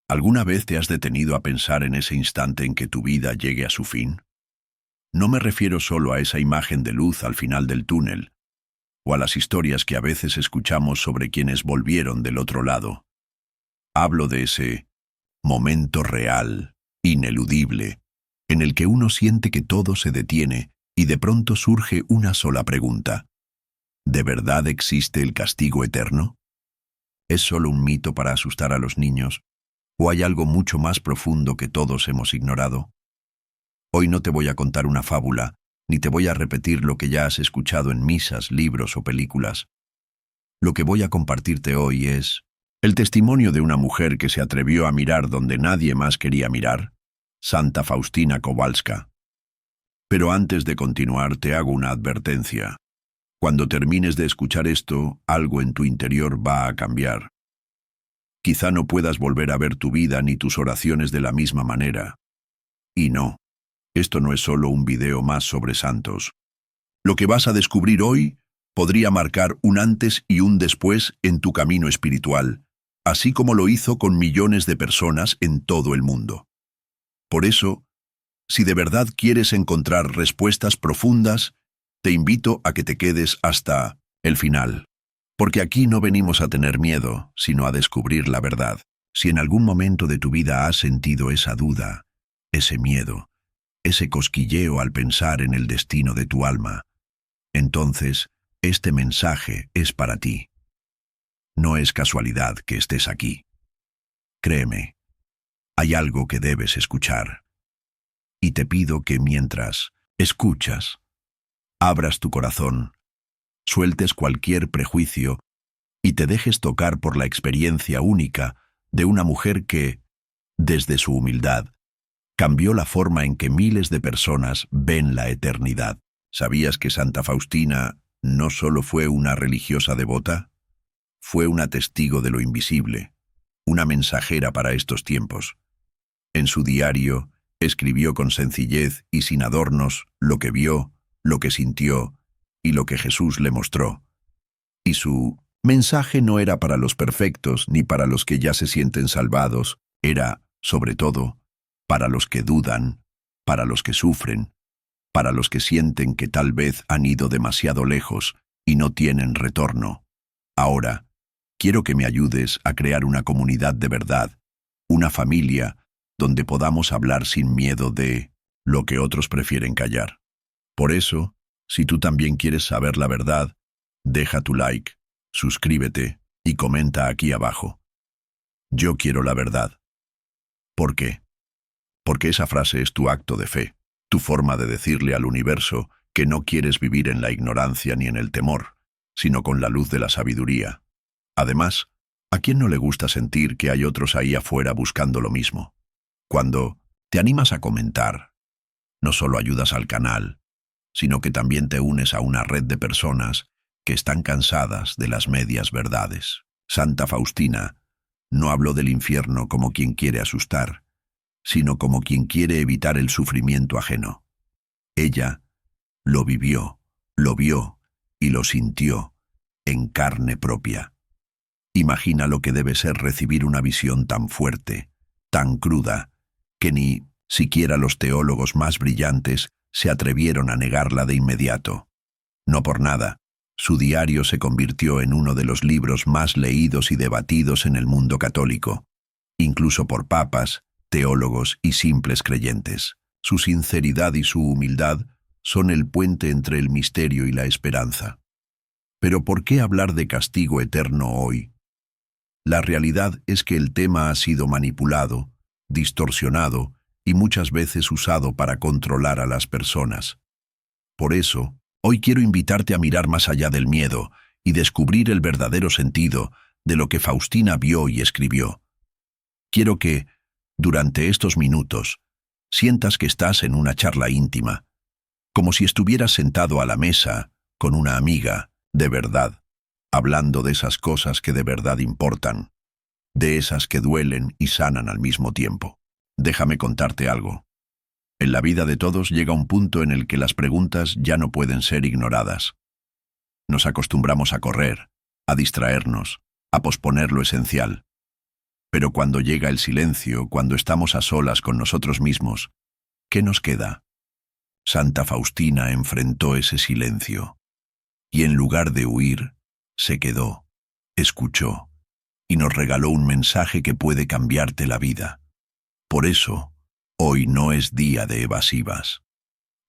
¿Alguna vez te has detenido a pensar en ese instante en que tu vida llegue a su fin? No me refiero solo a esa imagen de luz al final del túnel, o a las historias que a veces escuchamos sobre quienes volvieron del otro lado. Hablo de ese momento real, ineludible, en el que uno siente que todo se detiene y de pronto surge una sola pregunta. ¿De verdad existe el castigo eterno? ¿Es solo un mito para asustar a los niños? ¿O hay algo mucho más profundo que todos hemos ignorado? Hoy no te voy a contar una fábula, ni te voy a repetir lo que ya has escuchado en misas, libros o películas. Lo que voy a compartirte hoy es el testimonio de una mujer que se atrevió a mirar donde nadie más quería mirar, Santa Faustina Kowalska. Pero antes de continuar te hago una advertencia. Cuando termines de escuchar esto, algo en tu interior va a cambiar. Quizá no puedas volver a ver tu vida ni tus oraciones de la misma manera. Y no, esto no es solo un video más sobre santos. Lo que vas a descubrir hoy podría marcar un antes y un después en tu camino espiritual, así como lo hizo con millones de personas en todo el mundo. Por eso, si de verdad quieres encontrar respuestas profundas, te invito a que te quedes hasta el final. Porque aquí no venimos a tener miedo, sino a descubrir la verdad. Si en algún momento de tu vida has sentido esa duda, ese miedo, ese cosquilleo al pensar en el destino de tu alma, entonces este mensaje es para ti. No es casualidad que estés aquí. Créeme, hay algo que debes escuchar. Y te pido que mientras escuchas, abras tu corazón, sueltes cualquier prejuicio y te dejes tocar por la experiencia única de una mujer que, desde su humildad, cambió la forma en que miles de personas ven la eternidad. ¿Sabías que Santa Faustina no solo fue una religiosa devota? Fue una testigo de lo invisible, una mensajera para estos tiempos. En su diario, escribió con sencillez y sin adornos lo que vio, lo que sintió y lo que Jesús le mostró. Y su mensaje no era para los perfectos ni para los que ya se sienten salvados, era, sobre todo, para los que dudan, para los que sufren, para los que sienten que tal vez han ido demasiado lejos y no tienen retorno. Ahora, quiero que me ayudes a crear una comunidad de verdad, una familia donde podamos hablar sin miedo de lo que otros prefieren callar. Por eso, si tú también quieres saber la verdad, deja tu like, suscríbete y comenta aquí abajo. Yo quiero la verdad. ¿Por qué? Porque esa frase es tu acto de fe, tu forma de decirle al universo que no quieres vivir en la ignorancia ni en el temor, sino con la luz de la sabiduría. Además, ¿a quién no le gusta sentir que hay otros ahí afuera buscando lo mismo? Cuando te animas a comentar, no solo ayudas al canal, sino que también te unes a una red de personas que están cansadas de las medias verdades. Santa Faustina no habló del infierno como quien quiere asustar, sino como quien quiere evitar el sufrimiento ajeno. Ella lo vivió, lo vio y lo sintió en carne propia. Imagina lo que debe ser recibir una visión tan fuerte, tan cruda, que ni siquiera los teólogos más brillantes se atrevieron a negarla de inmediato. No por nada, su diario se convirtió en uno de los libros más leídos y debatidos en el mundo católico, incluso por papas, teólogos y simples creyentes. Su sinceridad y su humildad son el puente entre el misterio y la esperanza. Pero ¿por qué hablar de castigo eterno hoy? La realidad es que el tema ha sido manipulado, distorsionado y muchas veces usado para controlar a las personas. Por eso, hoy quiero invitarte a mirar más allá del miedo y descubrir el verdadero sentido de lo que Faustina vio y escribió. Quiero que, durante estos minutos, sientas que estás en una charla íntima, como si estuvieras sentado a la mesa con una amiga, de verdad, hablando de esas cosas que de verdad importan, de esas que duelen y sanan al mismo tiempo. Déjame contarte algo. En la vida de todos llega un punto en el que las preguntas ya no pueden ser ignoradas. Nos acostumbramos a correr, a distraernos, a posponer lo esencial. Pero cuando llega el silencio, cuando estamos a solas con nosotros mismos, ¿qué nos queda? Santa Faustina enfrentó ese silencio, y en lugar de huir, se quedó, escuchó, y nos regaló un mensaje que puede cambiarte la vida. Por eso, hoy no es día de evasivas.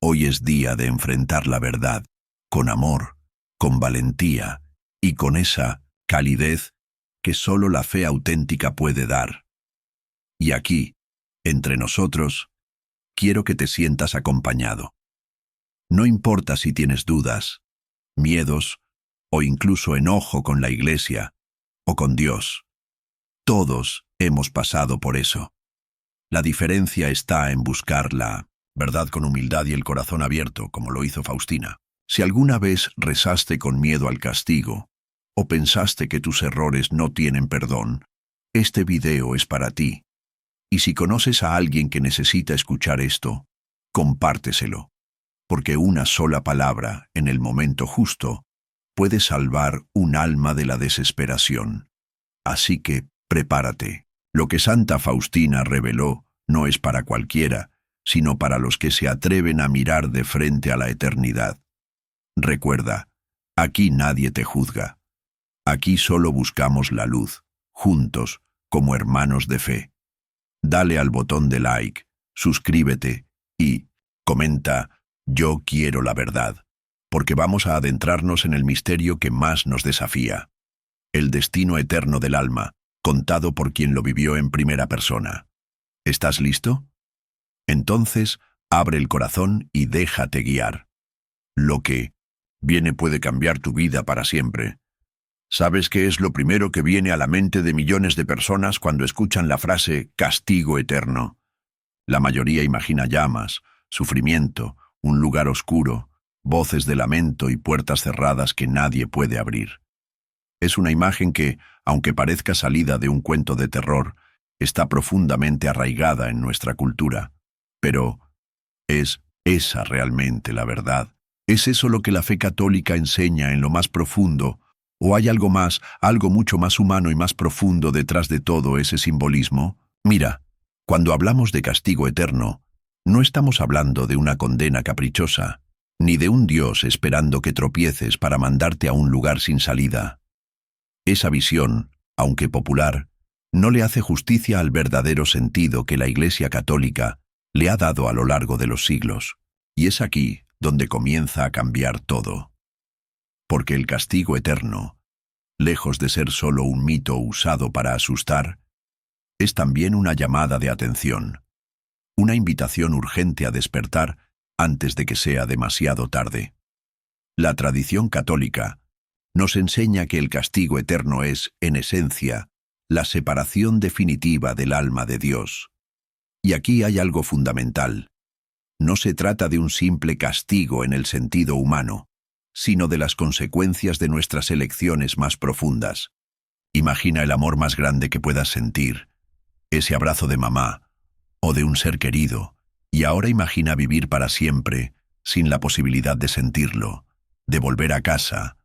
Hoy es día de enfrentar la verdad, con amor, con valentía, y con esa calidez que solo la fe auténtica puede dar. Y aquí, entre nosotros, quiero que te sientas acompañado. No importa si tienes dudas, miedos o incluso enojo con la Iglesia o con Dios. Todos hemos pasado por eso. La diferencia está en buscar la verdad con humildad y el corazón abierto, como lo hizo Faustina. Si alguna vez rezaste con miedo al castigo o pensaste que tus errores no tienen perdón, este video es para ti. Y si conoces a alguien que necesita escuchar esto, compárteselo, porque una sola palabra en el momento justo puede salvar un alma de la desesperación. Así que prepárate. Lo que Santa Faustina reveló no es para cualquiera, sino para los que se atreven a mirar de frente a la eternidad. Recuerda, aquí nadie te juzga. Aquí solo buscamos la luz, juntos, como hermanos de fe. Dale al botón de like, suscríbete y comenta «Yo quiero la verdad», porque vamos a adentrarnos en el misterio que más nos desafía. El destino eterno del alma, contado por quien lo vivió en primera persona. ¿Estás listo? Entonces, abre el corazón y déjate guiar. Lo que viene puede cambiar tu vida para siempre. ¿Sabes qué es lo primero que viene a la mente de millones de personas cuando escuchan la frase castigo eterno? La mayoría imagina llamas, sufrimiento, un lugar oscuro, voces de lamento y puertas cerradas que nadie puede abrir. Es una imagen que, aunque parezca salida de un cuento de terror, está profundamente arraigada en nuestra cultura. Pero, ¿es esa realmente la verdad? ¿Es eso lo que la fe católica enseña en lo más profundo? ¿O hay algo más, algo mucho más humano y más profundo detrás de todo ese simbolismo? Mira, cuando hablamos de castigo eterno, no estamos hablando de una condena caprichosa, ni de un Dios esperando que tropieces para mandarte a un lugar sin salida. Esa visión, aunque popular, no le hace justicia al verdadero sentido que la Iglesia católica le ha dado a lo largo de los siglos. Y es aquí donde comienza a cambiar todo. Porque el castigo eterno, lejos de ser solo un mito usado para asustar, es también una llamada de atención, una invitación urgente a despertar antes de que sea demasiado tarde. La tradición católica nos enseña que el castigo eterno es, en esencia, la separación definitiva del alma de Dios. Y aquí hay algo fundamental. No se trata de un simple castigo en el sentido humano, sino de las consecuencias de nuestras elecciones más profundas. Imagina el amor más grande que puedas sentir, ese abrazo de mamá o de un ser querido, y ahora imagina vivir para siempre sin la posibilidad de sentirlo, de volver a casa,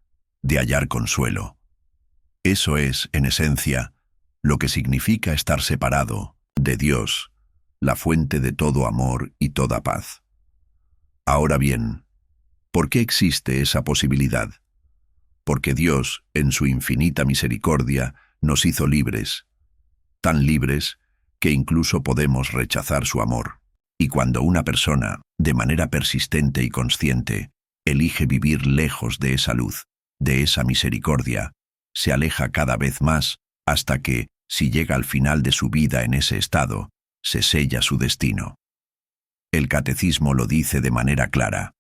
de hallar consuelo. Eso es, en esencia, lo que significa estar separado de Dios, la fuente de todo amor y toda paz. Ahora bien, ¿por qué existe esa posibilidad? Porque Dios, en su infinita misericordia, nos hizo libres, tan libres que incluso podemos rechazar su amor. Y cuando una persona, de manera persistente y consciente, elige vivir lejos de esa luz, de esa misericordia, se aleja cada vez más hasta que, si llega al final de su vida en ese estado, se sella su destino. El catecismo lo dice de manera clara.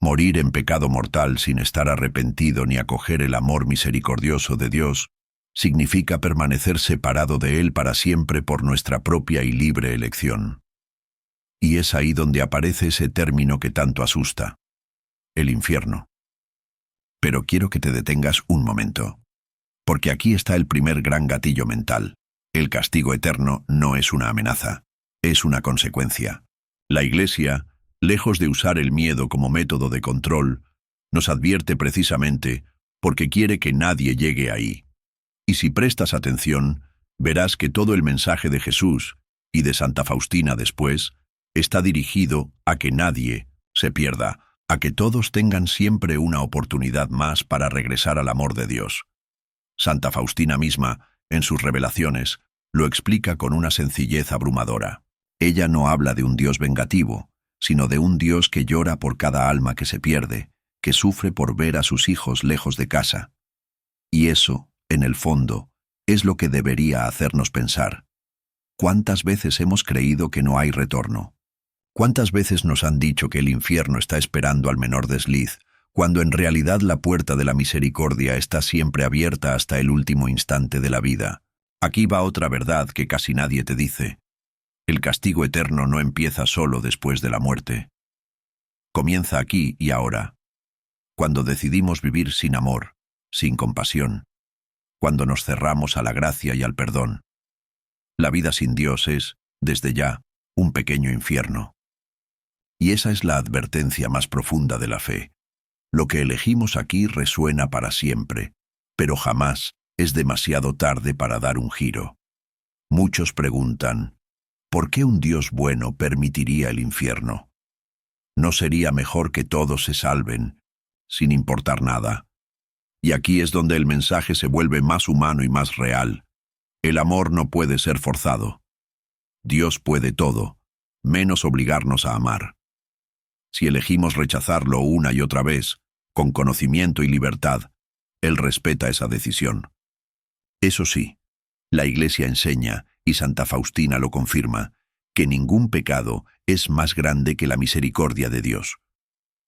Morir en pecado mortal sin estar arrepentido ni acoger el amor misericordioso de Dios significa permanecer separado de Él para siempre por nuestra propia y libre elección. Y es ahí donde aparece ese término que tanto asusta: el infierno. Pero quiero que te detengas un momento, porque aquí está el primer gran gatillo mental. El castigo eterno no es una amenaza, es una consecuencia. La Iglesia, lejos de usar el miedo como método de control, nos advierte precisamente porque quiere que nadie llegue ahí. Y si prestas atención, verás que todo el mensaje de Jesús y de Santa Faustina después está dirigido a que nadie se pierda, a que todos tengan siempre una oportunidad más para regresar al amor de Dios. Santa Faustina misma, en sus revelaciones, lo explica con una sencillez abrumadora. Ella no habla de un Dios vengativo, sino de un Dios que llora por cada alma que se pierde, que sufre por ver a sus hijos lejos de casa. Y eso, en el fondo, es lo que debería hacernos pensar. ¿Cuántas veces hemos creído que no hay retorno? ¿Cuántas veces nos han dicho que el infierno está esperando al menor desliz, cuando en realidad la puerta de la misericordia está siempre abierta hasta el último instante de la vida? Aquí va otra verdad que casi nadie te dice. El castigo eterno no empieza solo después de la muerte. Comienza aquí y ahora, cuando decidimos vivir sin amor, sin compasión, cuando nos cerramos a la gracia y al perdón. La vida sin Dios es, desde ya, un pequeño infierno. Y esa es la advertencia más profunda de la fe. Lo que elegimos aquí resuena para siempre, pero jamás es demasiado tarde para dar un giro. Muchos preguntan, ¿por qué un Dios bueno permitiría el infierno? ¿No sería mejor que todos se salven, sin importar nada? Y aquí es donde el mensaje se vuelve más humano y más real. El amor no puede ser forzado. Dios puede todo, menos obligarnos a amar. Si elegimos rechazarlo una y otra vez, con conocimiento y libertad, Él respeta esa decisión. Eso sí, la Iglesia enseña, y Santa Faustina lo confirma, que ningún pecado es más grande que la misericordia de Dios.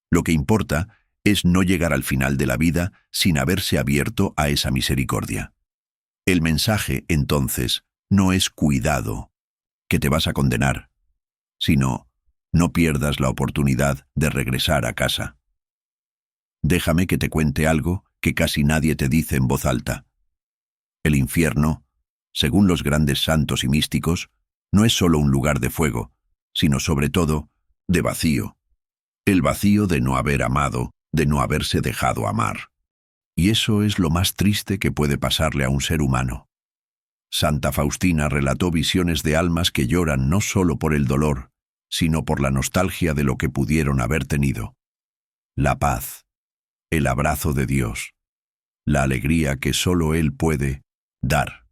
Lo que importa es no llegar al final de la vida sin haberse abierto a esa misericordia. El mensaje, entonces, no es cuidado, que te vas a condenar, sino no pierdas la oportunidad de regresar a casa. Déjame que te cuente algo que casi nadie te dice en voz alta. El infierno, según los grandes santos y místicos, no es solo un lugar de fuego, sino sobre todo de vacío. El vacío de no haber amado, de no haberse dejado amar. Y eso es lo más triste que puede pasarle a un ser humano. Santa Faustina relató visiones de almas que lloran no solo por el dolor, sino por la nostalgia de lo que pudieron haber tenido. La paz, el abrazo de Dios, la alegría que solo Él puede dar.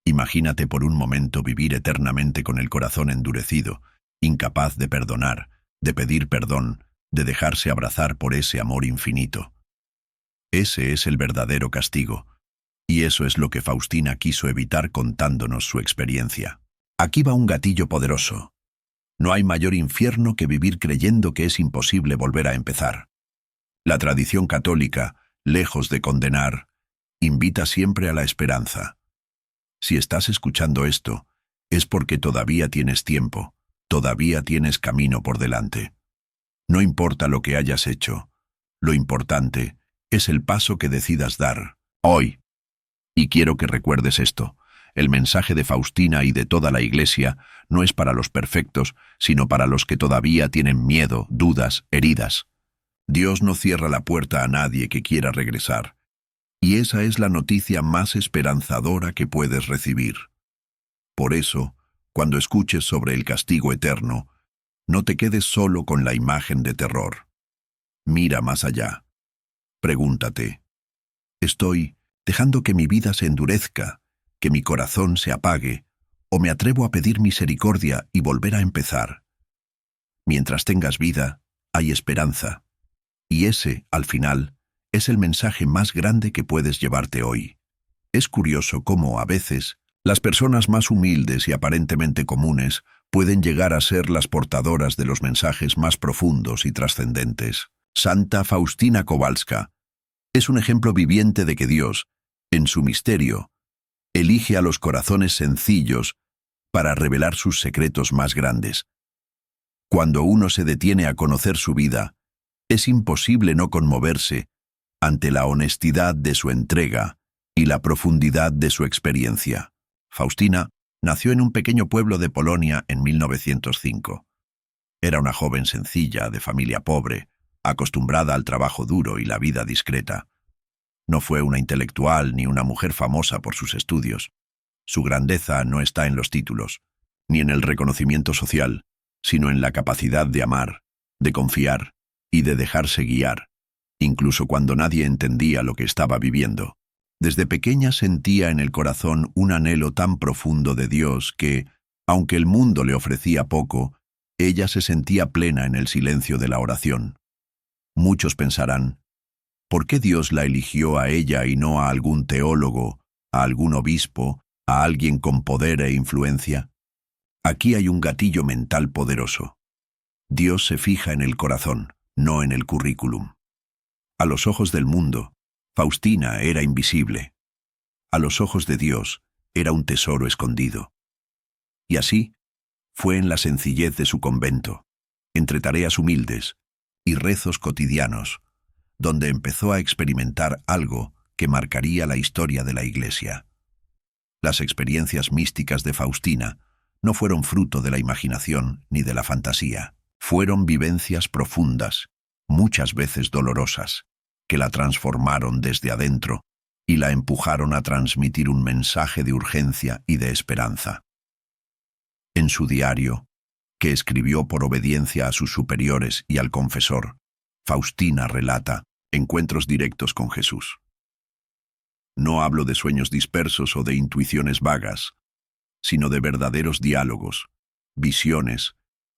Imagínate por un momento vivir eternamente con el corazón endurecido, incapaz de perdonar, de pedir perdón, de dejarse abrazar por ese amor infinito. Ese es el verdadero castigo, y eso es lo que Faustina quiso evitar contándonos su experiencia. Aquí va un gatillo poderoso. No hay mayor infierno que vivir creyendo que es imposible volver a empezar. La tradición católica, lejos de condenar, invita siempre a la esperanza. Si estás escuchando esto, es porque todavía tienes tiempo, todavía tienes camino por delante. No importa lo que hayas hecho, lo importante es el paso que decidas dar, hoy. Y quiero que recuerdes esto. El mensaje de Faustina y de toda la Iglesia no es para los perfectos, sino para los que todavía tienen miedo, dudas, heridas. Dios no cierra la puerta a nadie que quiera regresar. Y esa es la noticia más esperanzadora que puedes recibir. Por eso, cuando escuches sobre el castigo eterno, no te quedes solo con la imagen de terror. Mira más allá. Pregúntate, ¿estoy dejando que mi vida se endurezca, que mi corazón se apague, o me atrevo a pedir misericordia y volver a empezar? Mientras tengas vida, hay esperanza. Y ese, al final, es el mensaje más grande que puedes llevarte hoy. Es curioso cómo, a veces, las personas más humildes y aparentemente comunes pueden llegar a ser las portadoras de los mensajes más profundos y trascendentes. Santa Faustina Kowalska es un ejemplo viviente de que Dios, en su misterio, elige a los corazones sencillos para revelar sus secretos más grandes. Cuando uno se detiene a conocer su vida, es imposible no conmoverse ante la honestidad de su entrega y la profundidad de su experiencia. Faustina nació en un pequeño pueblo de Polonia en 1905. Era una joven sencilla, de familia pobre, acostumbrada al trabajo duro y la vida discreta. No fue una intelectual ni una mujer famosa por sus estudios. Su grandeza no está en los títulos, ni en el reconocimiento social, sino en la capacidad de amar, de confiar y de dejarse guiar, incluso cuando nadie entendía lo que estaba viviendo. Desde pequeña sentía en el corazón un anhelo tan profundo de Dios que, aunque el mundo le ofrecía poco, ella se sentía plena en el silencio de la oración. Muchos pensarán, ¿por qué Dios la eligió a ella y no a algún teólogo, a algún obispo, a alguien con poder e influencia? Aquí hay un gatillo mental poderoso. Dios se fija en el corazón, no en el currículum. A los ojos del mundo, Faustina era invisible. A los ojos de Dios, era un tesoro escondido. Y así, fue en la sencillez de su convento, entre tareas humildes y rezos cotidianos, donde empezó a experimentar algo que marcaría la historia de la Iglesia. Las experiencias místicas de Faustina no fueron fruto de la imaginación ni de la fantasía. Fueron vivencias profundas, muchas veces dolorosas, que la transformaron desde adentro y la empujaron a transmitir un mensaje de urgencia y de esperanza. En su diario, que escribió por obediencia a sus superiores y al confesor, Faustina relata encuentros directos con Jesús. No hablo de sueños dispersos o de intuiciones vagas, sino de verdaderos diálogos, visiones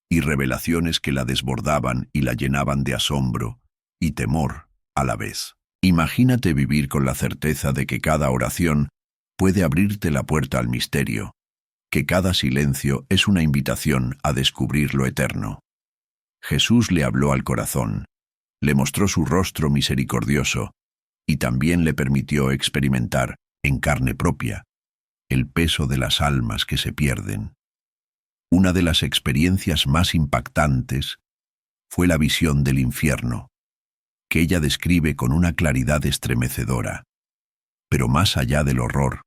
y revelaciones que la desbordaban y la llenaban de asombro y temor a la vez. Imagínate vivir con la certeza de que cada oración puede abrirte la puerta al misterio, que cada silencio es una invitación a descubrir lo eterno. Jesús le habló al corazón, le mostró su rostro misericordioso y también le permitió experimentar, en carne propia, el peso de las almas que se pierden. Una de las experiencias más impactantes fue la visión del infierno, que ella describe con una claridad estremecedora. Pero más allá del horror,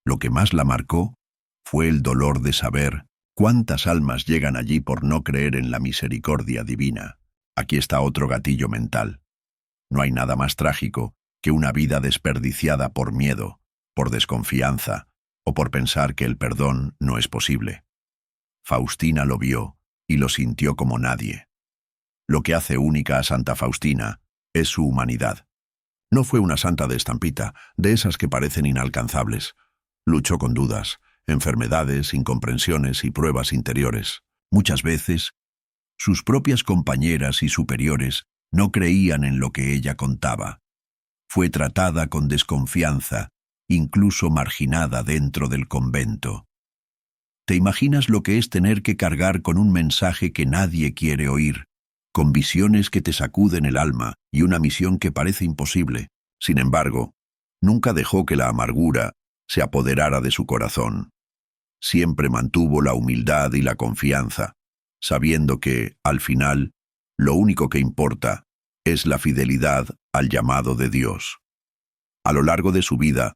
lo que más la marcó fue el dolor de saber cuántas almas llegan allí por no creer en la misericordia divina. Aquí está otro gatillo mental. No hay nada más trágico que una vida desperdiciada por miedo, por desconfianza o por pensar que el perdón no es posible. Faustina lo vio y lo sintió como nadie. Lo que hace única a Santa Faustina es su humanidad. No fue una santa de estampita, de esas que parecen inalcanzables. Luchó con dudas, enfermedades, incomprensiones y pruebas interiores. Muchas veces, sus propias compañeras y superiores no creían en lo que ella contaba. Fue tratada con desconfianza, incluso marginada dentro del convento. ¿Te imaginas lo que es tener que cargar con un mensaje que nadie quiere oír, con visiones que te sacuden el alma y una misión que parece imposible? Sin embargo, nunca dejó que la amargura se apoderara de su corazón. Siempre mantuvo la humildad y la confianza, sabiendo que, al final, lo único que importa es la fidelidad al llamado de Dios. A lo largo de su vida,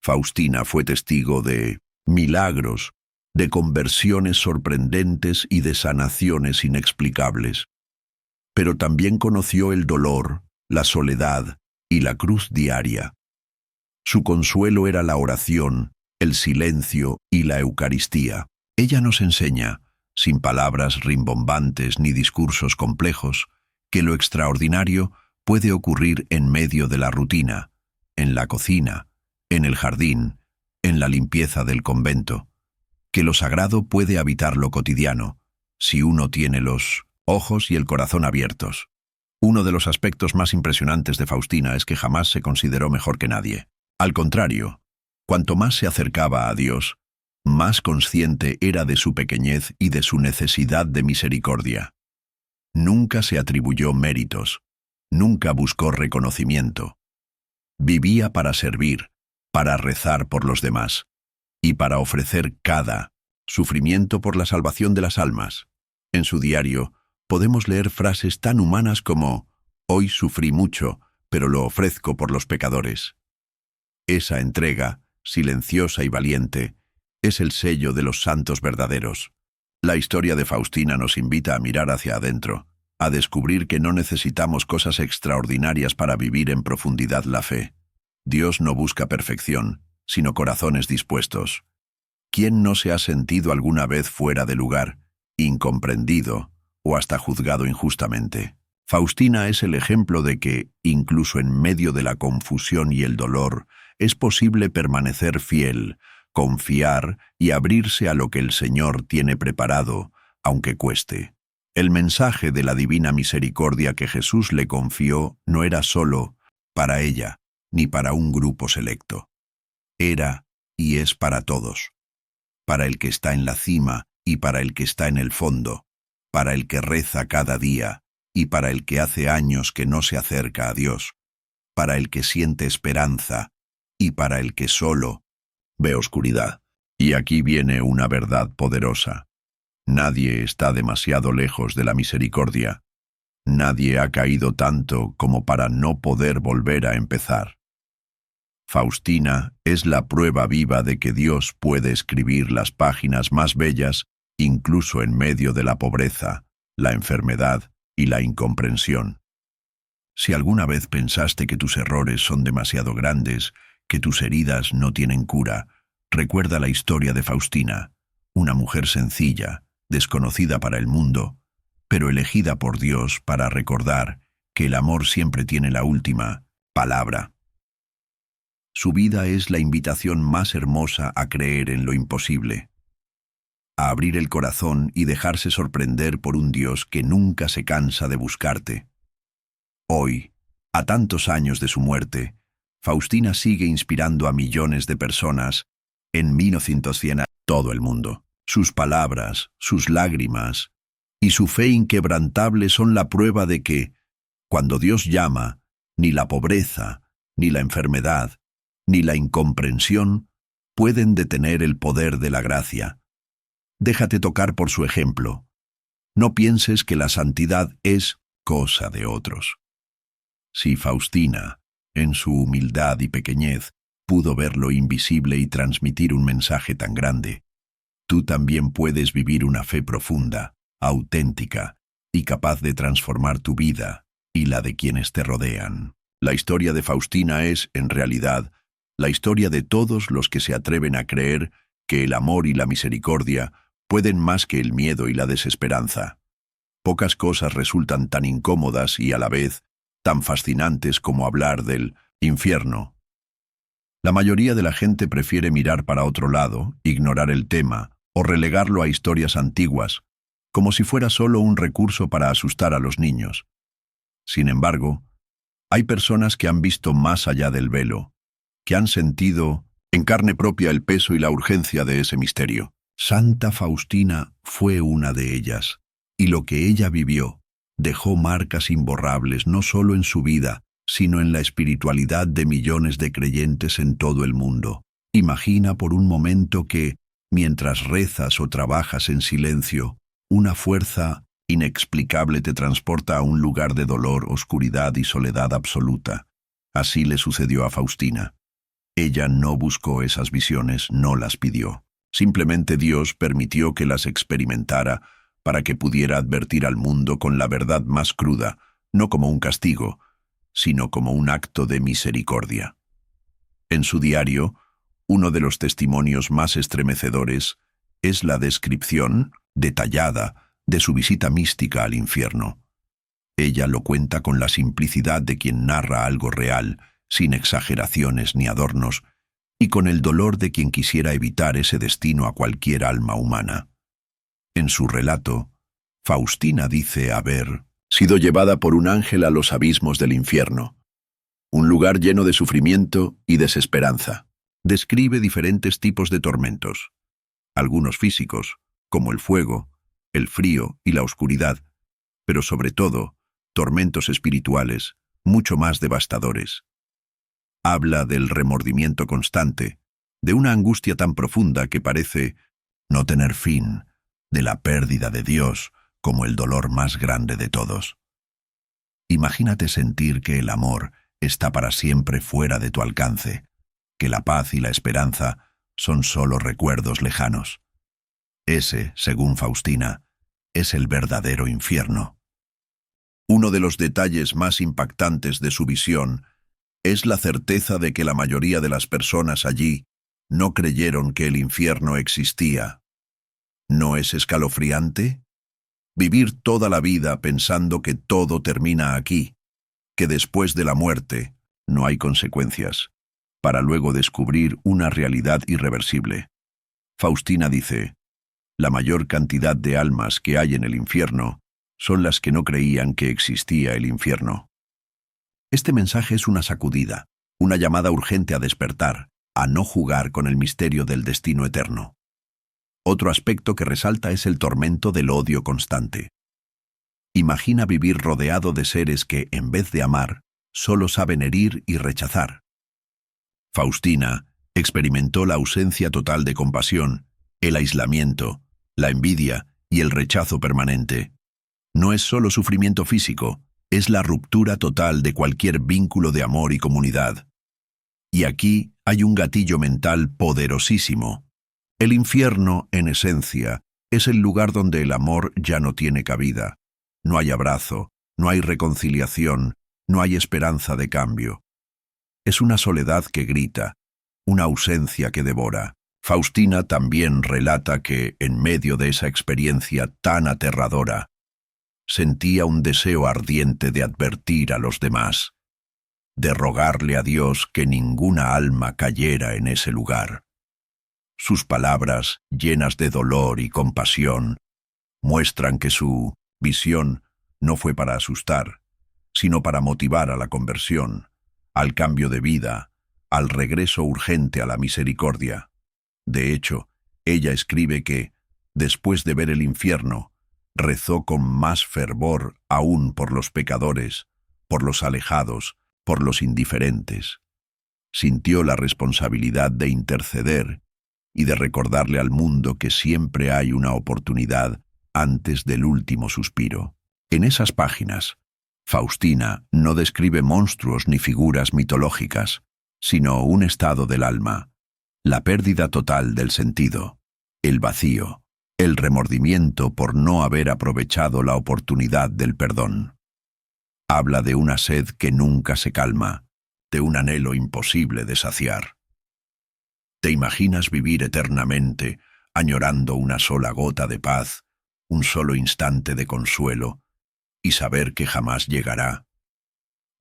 Faustina fue testigo de milagros, de conversiones sorprendentes y de sanaciones inexplicables. Pero también conoció el dolor, la soledad y la cruz diaria. Su consuelo era la oración, el silencio y la Eucaristía. Ella nos enseña, sin palabras rimbombantes ni discursos complejos, que lo extraordinario puede ocurrir en medio de la rutina, en la cocina, en el jardín, en la limpieza del convento, que lo sagrado puede habitar lo cotidiano, si uno tiene los ojos y el corazón abiertos. Uno de los aspectos más impresionantes de Faustina es que jamás se consideró mejor que nadie. Al contrario, cuanto más se acercaba a Dios, más consciente era de su pequeñez y de su necesidad de misericordia. Nunca se atribuyó méritos, nunca buscó reconocimiento. Vivía para servir, para rezar por los demás y para ofrecer cada sufrimiento por la salvación de las almas. En su diario podemos leer frases tan humanas como «Hoy sufrí mucho, pero lo ofrezco por los pecadores». Esa entrega, silenciosa y valiente, es el sello de los santos verdaderos. La historia de Faustina nos invita a mirar hacia adentro, a descubrir que no necesitamos cosas extraordinarias para vivir en profundidad la fe. Dios no busca perfección, sino corazones dispuestos. ¿Quién no se ha sentido alguna vez fuera de lugar, incomprendido o hasta juzgado injustamente? Faustina es el ejemplo de que, incluso en medio de la confusión y el dolor, es posible permanecer fiel, confiar y abrirse a lo que el Señor tiene preparado, aunque cueste. El mensaje de la divina misericordia que Jesús le confió no era solo para ella, ni para un grupo selecto. Era y es para todos, para el que está en la cima y para el que está en el fondo, para el que reza cada día y para el que hace años que no se acerca a Dios, para el que siente esperanza y para el que solo ve oscuridad. Y aquí viene una verdad poderosa. Nadie está demasiado lejos de la misericordia. Nadie ha caído tanto como para no poder volver a empezar. Faustina es la prueba viva de que Dios puede escribir las páginas más bellas incluso en medio de la pobreza, la enfermedad y la incomprensión. Si alguna vez pensaste que tus errores son demasiado grandes, que tus heridas no tienen cura, recuerda la historia de Faustina, una mujer sencilla, desconocida para el mundo, pero elegida por Dios para recordar que el amor siempre tiene la última palabra. Su vida es la invitación más hermosa a creer en lo imposible, a abrir el corazón y dejarse sorprender por un Dios que nunca se cansa de buscarte. Hoy, a tantos años de su muerte, Faustina sigue inspirando a millones de personas en 1900 a todo el mundo. Sus palabras, sus lágrimas y su fe inquebrantable son la prueba de que, cuando Dios llama, ni la pobreza, ni la enfermedad, ni la incomprensión pueden detener el poder de la gracia. Déjate tocar por su ejemplo. No pienses que la santidad es cosa de otros. Si Faustina, en su humildad y pequeñez, pudo ver lo invisible y transmitir un mensaje tan grande, tú también puedes vivir una fe profunda, auténtica y capaz de transformar tu vida y la de quienes te rodean. La historia de Faustina es, en realidad, la historia de todos los que se atreven a creer que el amor y la misericordia pueden más que el miedo y la desesperanza. Pocas cosas resultan tan incómodas y a la vez tan fascinantes como hablar del infierno. La mayoría de la gente prefiere mirar para otro lado, ignorar el tema o relegarlo a historias antiguas, como si fuera solo un recurso para asustar a los niños. Sin embargo, hay personas que han visto más allá del velo, que han sentido en carne propia el peso y la urgencia de ese misterio. Santa Faustina fue una de ellas, y lo que ella vivió dejó marcas imborrables no solo en su vida, sino en la espiritualidad de millones de creyentes en todo el mundo. Imagina por un momento que, mientras rezas o trabajas en silencio, una fuerza inexplicable te transporta a un lugar de dolor, oscuridad y soledad absoluta. Así le sucedió a Faustina. Ella no buscó esas visiones, no las pidió. Simplemente Dios permitió que las experimentara para que pudiera advertir al mundo con la verdad más cruda, no como un castigo, sino como un acto de misericordia. En su diario, uno de los testimonios más estremecedores es la descripción, detallada, de su visita mística al infierno. Ella lo cuenta con la simplicidad de quien narra algo real, sin exageraciones ni adornos, y con el dolor de quien quisiera evitar ese destino a cualquier alma humana. En su relato, Faustina dice haber sido llevada por un ángel a los abismos del infierno, un lugar lleno de sufrimiento y desesperanza. Describe diferentes tipos de tormentos, algunos físicos, como el fuego, el frío y la oscuridad, pero sobre todo, tormentos espirituales, mucho más devastadores. Habla del remordimiento constante, de una angustia tan profunda que parece no tener fin, de la pérdida de Dios como el dolor más grande de todos. Imagínate sentir que el amor está para siempre fuera de tu alcance, que la paz y la esperanza son solo recuerdos lejanos. Ese, según Faustina, es el verdadero infierno. Uno de los detalles más impactantes de su visión es la certeza de que la mayoría de las personas allí No creyeron que el infierno existía. ¿No es escalofriante? Vivir toda la vida pensando que todo termina aquí, que después de la muerte no hay consecuencias, para luego descubrir una realidad irreversible. Faustina dice, la mayor cantidad de almas que hay en el infierno son las que no creían que existía el infierno. Este mensaje es una sacudida, una llamada urgente a despertar, a no jugar con el misterio del destino eterno. Otro aspecto que resalta es el tormento del odio constante. Imagina vivir rodeado de seres que, en vez de amar, solo saben herir y rechazar. Faustina experimentó la ausencia total de compasión, el aislamiento, la envidia y el rechazo permanente. No es solo sufrimiento físico, es la ruptura total de cualquier vínculo de amor y comunidad. Y aquí hay un gatillo mental poderosísimo. El infierno, en esencia, es el lugar donde el amor ya no tiene cabida. No hay abrazo, no hay reconciliación, no hay esperanza de cambio. Es una soledad que grita, una ausencia que devora. Faustina también relata que, en medio de esa experiencia tan aterradora, sentía un deseo ardiente de advertir a los demás, de rogarle a Dios que ninguna alma cayera en ese lugar. Sus palabras, llenas de dolor y compasión, muestran que su visión no fue para asustar, sino para motivar a la conversión, al cambio de vida, al regreso urgente a la misericordia. De hecho, ella escribe que, después de ver el infierno, rezó con más fervor aún por los pecadores, por los alejados, por los indiferentes. Sintió la responsabilidad de interceder y de recordarle al mundo que siempre hay una oportunidad antes del último suspiro. En esas páginas, Faustina no describe monstruos ni figuras mitológicas, sino un estado del alma, la pérdida total del sentido, el vacío, el remordimiento por no haber aprovechado la oportunidad del perdón. Habla de una sed que nunca se calma, de un anhelo imposible de saciar. ¿Te imaginas vivir eternamente, añorando una sola gota de paz, un solo instante de consuelo, y saber que jamás llegará?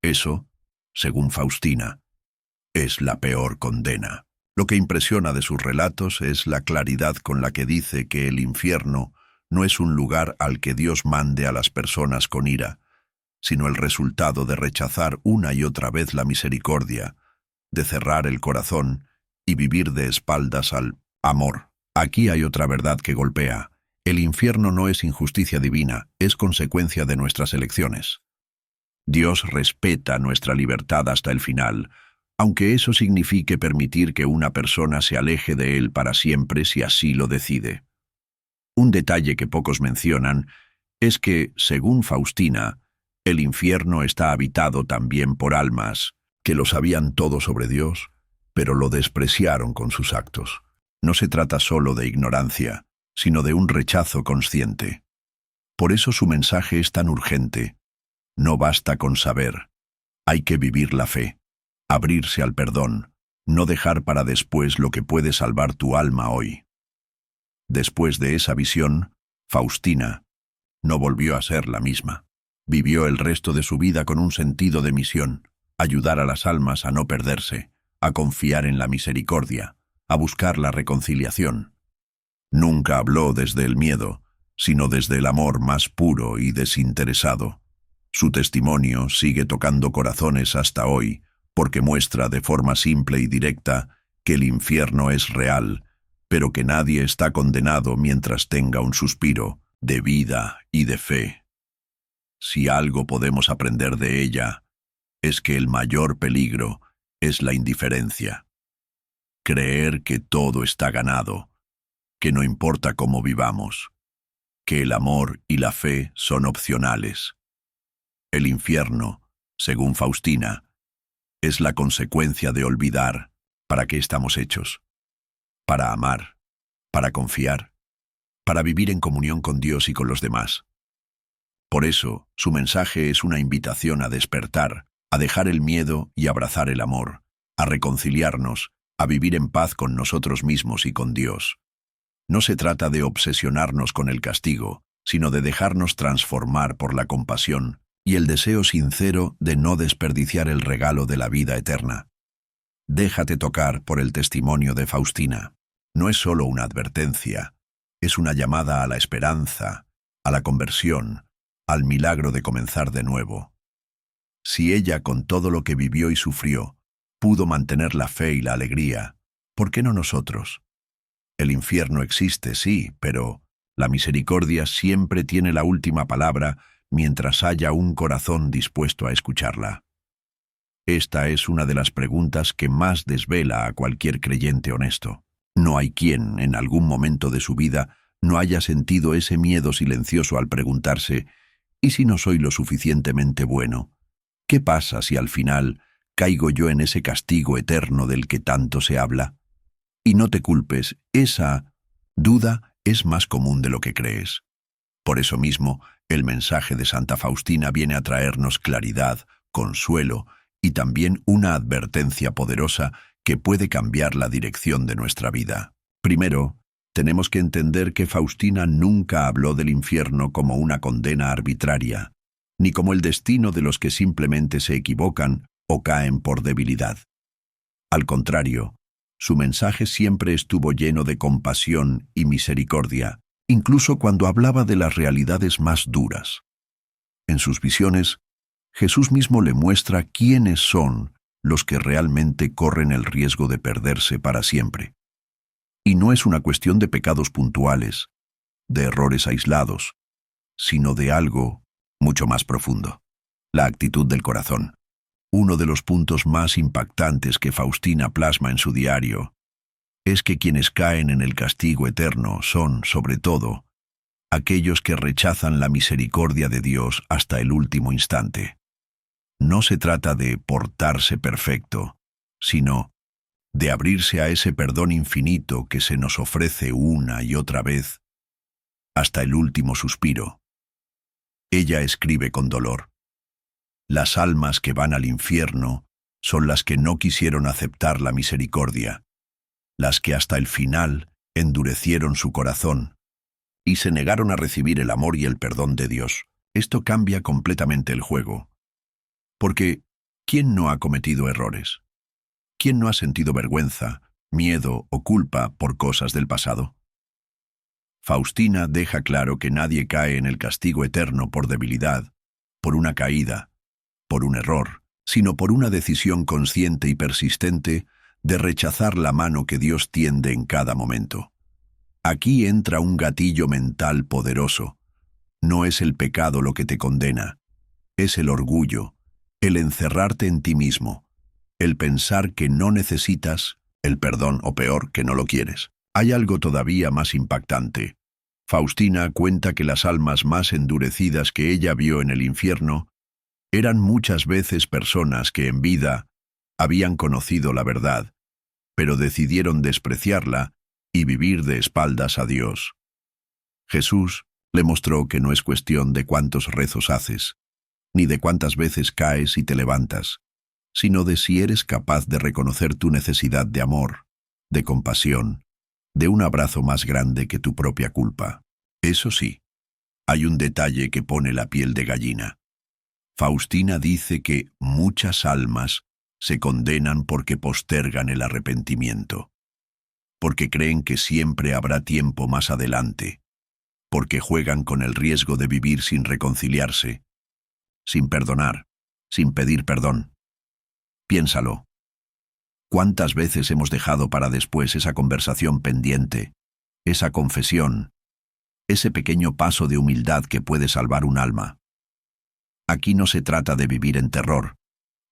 Eso, según Faustina, es la peor condena. Lo que impresiona de sus relatos es la claridad con la que dice que el infierno no es un lugar al que Dios mande a las personas con ira, sino el resultado de rechazar una y otra vez la misericordia, de cerrar el corazón y vivir de espaldas al amor. Aquí hay otra verdad que golpea. El infierno no es injusticia divina, es consecuencia de nuestras elecciones. Dios respeta nuestra libertad hasta el final, aunque eso signifique permitir que una persona se aleje de Él para siempre si así lo decide. Un detalle que pocos mencionan es que, según Faustina, el infierno está habitado también por almas que lo sabían todo sobre Dios, pero lo despreciaron con sus actos. No se trata solo de ignorancia, sino de un rechazo consciente. Por eso su mensaje es tan urgente. No basta con saber, hay que vivir la fe, abrirse al perdón, no dejar para después lo que puede salvar tu alma hoy. Después de esa visión, Faustina no volvió a ser la misma. Vivió el resto de su vida con un sentido de misión, ayudar a las almas a no perderse, a confiar en la misericordia, a buscar la reconciliación. Nunca habló desde el miedo, sino desde el amor más puro y desinteresado. Su testimonio sigue tocando corazones hasta hoy, porque muestra de forma simple y directa que el infierno es real, pero que nadie está condenado mientras tenga un suspiro de vida y de fe. Si algo podemos aprender de ella, es que el mayor peligro es la indiferencia. Creer que todo está ganado, que no importa cómo vivamos, que el amor y la fe son opcionales. El infierno, según Faustina, es la consecuencia de olvidar para qué estamos hechos, para amar, para confiar, para vivir en comunión con Dios y con los demás. Por eso, su mensaje es una invitación a despertar, a dejar el miedo y abrazar el amor, a reconciliarnos a vivir en paz con nosotros mismos y con Dios. No se trata de obsesionarnos con el castigo, sino de dejarnos transformar por la compasión y el deseo sincero de no desperdiciar el regalo de la vida eterna. Déjate tocar por el testimonio de Faustina. No es solo una advertencia, es una llamada a la esperanza, a la conversión, al milagro de comenzar de nuevo. Si ella, con todo lo que vivió y sufrió, pudo mantener la fe y la alegría, ¿por qué no nosotros? El infierno existe, sí, pero la misericordia siempre tiene la última palabra mientras haya un corazón dispuesto a escucharla. Esta es una de las preguntas que más desvela a cualquier creyente honesto. No hay quien, en algún momento de su vida, no haya sentido ese miedo silencioso al preguntarse: ¿y si no soy lo suficientemente bueno? ¿Qué pasa si al final caigo yo en ese castigo eterno del que tanto se habla? Y no te culpes, esa duda es más común de lo que crees. Por eso mismo, el mensaje de Santa Faustina viene a traernos claridad, consuelo y también una advertencia poderosa que puede cambiar la dirección de nuestra vida. Primero, tenemos que entender que Faustina nunca habló del infierno como una condena arbitraria, ni como el destino de los que simplemente se equivocan o caen por debilidad. Al contrario, su mensaje siempre estuvo lleno de compasión y misericordia, incluso cuando hablaba de las realidades más duras. En sus visiones, Jesús mismo le muestra quiénes son los que realmente corren el riesgo de perderse para siempre. Y no es una cuestión de pecados puntuales, de errores aislados, sino de algo mucho más profundo: la actitud del corazón. Uno de los puntos más impactantes que Faustina plasma en su diario es que quienes caen en el castigo eterno son, sobre todo, aquellos que rechazan la misericordia de Dios hasta el último instante. No se trata de portarse perfecto, sino de abrirse a ese perdón infinito que se nos ofrece una y otra vez, hasta el último suspiro. Ella escribe con dolor: las almas que van al infierno son las que no quisieron aceptar la misericordia, las que hasta el final endurecieron su corazón y se negaron a recibir el amor y el perdón de Dios. Esto cambia completamente el juego. Porque, ¿quién no ha cometido errores? ¿Quién no ha sentido vergüenza, miedo o culpa por cosas del pasado? Faustina deja claro que nadie cae en el castigo eterno por debilidad, por una caída, por un error, sino por una decisión consciente y persistente de rechazar la mano que Dios tiende en cada momento. Aquí entra un gatillo mental poderoso. No es el pecado lo que te condena, es el orgullo, el encerrarte en ti mismo, el pensar que no necesitas el perdón o peor, que no lo quieres. Hay algo todavía más impactante. Faustina cuenta que las almas más endurecidas que ella vio en el infierno eran muchas veces personas que en vida habían conocido la verdad, pero decidieron despreciarla y vivir de espaldas a Dios. Jesús le mostró que no es cuestión de cuántos rezos haces, ni de cuántas veces caes y te levantas, sino de si eres capaz de reconocer tu necesidad de amor, de compasión, de un abrazo más grande que tu propia culpa. Eso sí, hay un detalle que pone la piel de gallina. Faustina dice que muchas almas se condenan porque postergan el arrepentimiento, porque creen que siempre habrá tiempo más adelante, porque juegan con el riesgo de vivir sin reconciliarse, sin perdonar, sin pedir perdón. Piénsalo. ¿Cuántas veces hemos dejado para después esa conversación pendiente, esa confesión, ese pequeño paso de humildad que puede salvar un alma? Aquí no se trata de vivir en terror,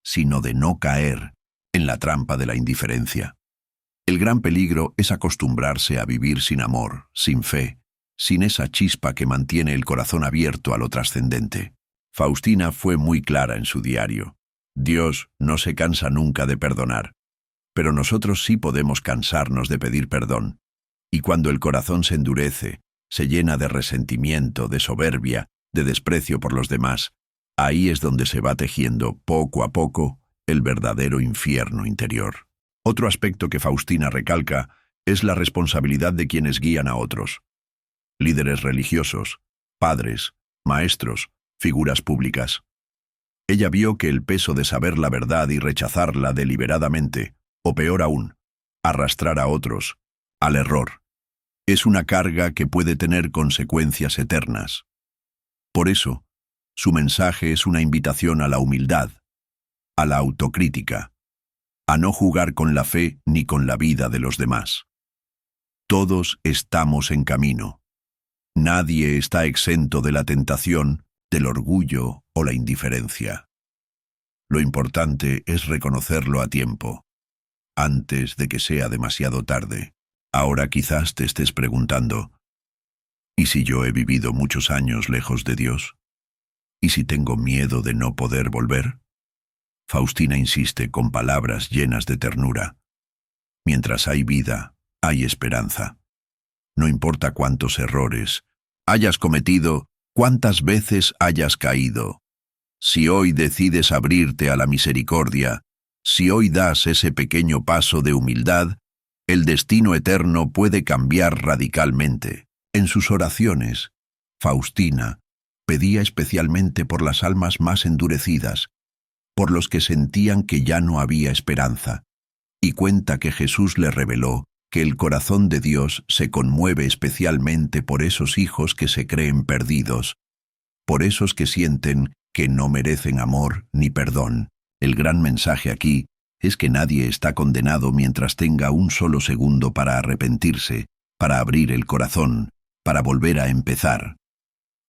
sino de no caer en la trampa de la indiferencia. El gran peligro es acostumbrarse a vivir sin amor, sin fe, sin esa chispa que mantiene el corazón abierto a lo trascendente. Faustina fue muy clara en su diario. Dios no se cansa nunca de perdonar, pero nosotros sí podemos cansarnos de pedir perdón. Y cuando el corazón se endurece, se llena de resentimiento, de soberbia, de desprecio por los demás, ahí es donde se va tejiendo poco a poco el verdadero infierno interior. Otro aspecto que Faustina recalca es la responsabilidad de quienes guían a otros. Líderes religiosos, padres, maestros, figuras públicas. Ella vio que el peso de saber la verdad y rechazarla deliberadamente, o peor aún, arrastrar a otros al error, es una carga que puede tener consecuencias eternas. Por eso, su mensaje es una invitación a la humildad, a la autocrítica, a no jugar con la fe ni con la vida de los demás. Todos estamos en camino. Nadie está exento de la tentación, del orgullo o la indiferencia. Lo importante es reconocerlo a tiempo, antes de que sea demasiado tarde. Ahora quizás te estés preguntando, ¿y si yo he vivido muchos años lejos de Dios? ¿Y si tengo miedo de no poder volver? Faustina insiste con palabras llenas de ternura. Mientras hay vida, hay esperanza. No importa cuántos errores hayas cometido, cuántas veces hayas caído. Si hoy decides abrirte a la misericordia, si hoy das ese pequeño paso de humildad, el destino eterno puede cambiar radicalmente. En sus oraciones, Faustina pedía especialmente por las almas más endurecidas, por los que sentían que ya no había esperanza, y cuenta que Jesús le reveló que el corazón de Dios se conmueve especialmente por esos hijos que se creen perdidos, por esos que sienten que no merecen amor ni perdón. El gran mensaje aquí es que nadie está condenado mientras tenga un solo segundo para arrepentirse, para abrir el corazón, para volver a empezar.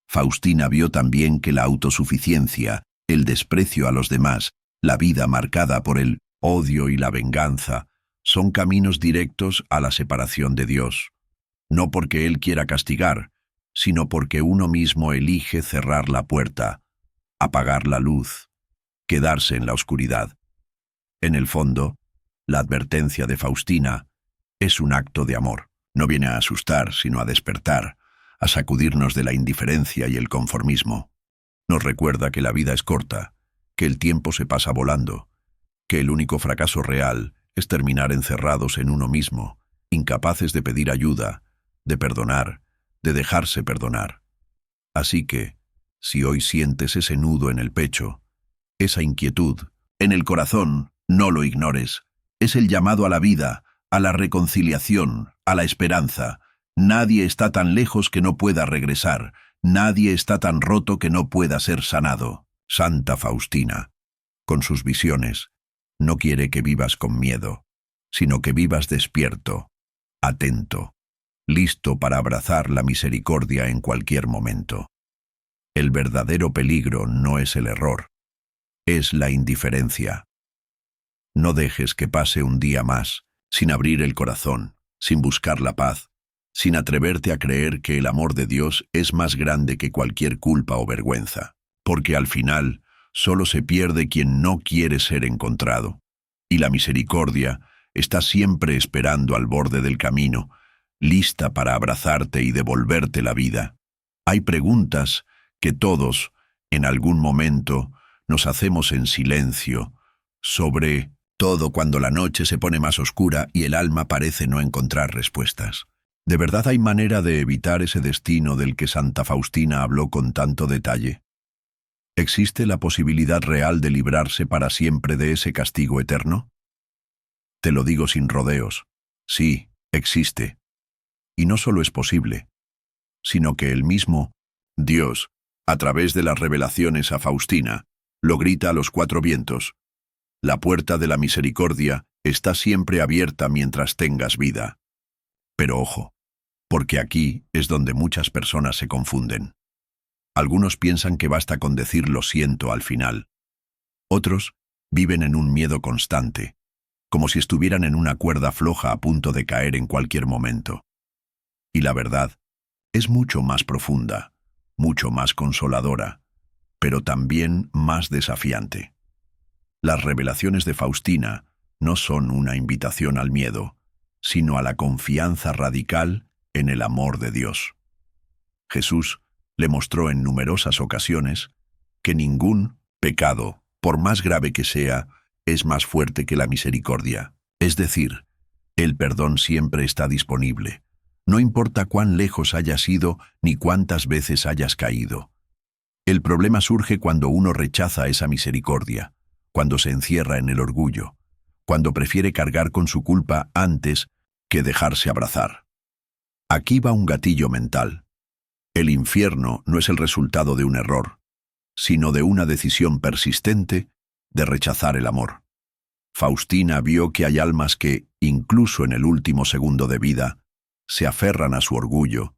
Faustina vio también que la autosuficiencia, el desprecio a los demás, la vida marcada por el odio y la venganza, son caminos directos a la separación de Dios. No porque Él quiera castigar, sino porque uno mismo elige cerrar la puerta, apagar la luz, quedarse en la oscuridad. En el fondo, la advertencia de Faustina es un acto de amor. No viene a asustar, sino a despertar, a sacudirnos de la indiferencia y el conformismo. Nos recuerda que la vida es corta, que el tiempo se pasa volando, que el único fracaso real es terminar encerrados en uno mismo, incapaces de pedir ayuda, de perdonar, de dejarse perdonar. Así que, si hoy sientes ese nudo en el pecho, esa inquietud, en el corazón, no lo ignores. Es el llamado a la vida, a la reconciliación, a la esperanza. Nadie está tan lejos que no pueda regresar. Nadie está tan roto que no pueda ser sanado. Santa Faustina, con sus visiones, no quiere que vivas con miedo, sino que vivas despierto, atento, listo para abrazar la misericordia en cualquier momento. El verdadero peligro no es el error, es la indiferencia. No dejes que pase un día más sin abrir el corazón, sin buscar la paz, sin atreverte a creer que el amor de Dios es más grande que cualquier culpa o vergüenza, porque al final solo se pierde quien no quiere ser encontrado, y la misericordia está siempre esperando al borde del camino, lista para abrazarte y devolverte la vida. Hay preguntas que todos, en algún momento, nos hacemos en silencio, sobre todo cuando la noche se pone más oscura y el alma parece no encontrar respuestas. ¿De verdad hay manera de evitar ese destino del que Santa Faustina habló con tanto detalle? ¿Existe la posibilidad real de librarse para siempre de ese castigo eterno? Te lo digo sin rodeos. Sí, existe. Y no solo es posible, sino que el mismo Dios, a través de las revelaciones a Faustina, lo grita a los cuatro vientos. La puerta de la misericordia está siempre abierta mientras tengas vida. Pero ojo, porque aquí es donde muchas personas se confunden. Algunos piensan que basta con decir lo siento al final. Otros viven en un miedo constante, como si estuvieran en una cuerda floja a punto de caer en cualquier momento. Y la verdad es mucho más profunda, mucho más consoladora, pero también más desafiante. Las revelaciones de Faustina no son una invitación al miedo, sino a la confianza radical en el amor de Dios. Jesús le mostró en numerosas ocasiones que ningún pecado, por más grave que sea, es más fuerte que la misericordia. Es decir, el perdón siempre está disponible. No importa cuán lejos hayas ido ni cuántas veces hayas caído. El problema surge cuando uno rechaza esa misericordia, cuando se encierra en el orgullo, cuando prefiere cargar con su culpa antes que dejarse abrazar. Aquí va un gatillo mental. El infierno no es el resultado de un error, sino de una decisión persistente de rechazar el amor. Faustina vio que hay almas que, incluso en el último segundo de vida, se aferran a su orgullo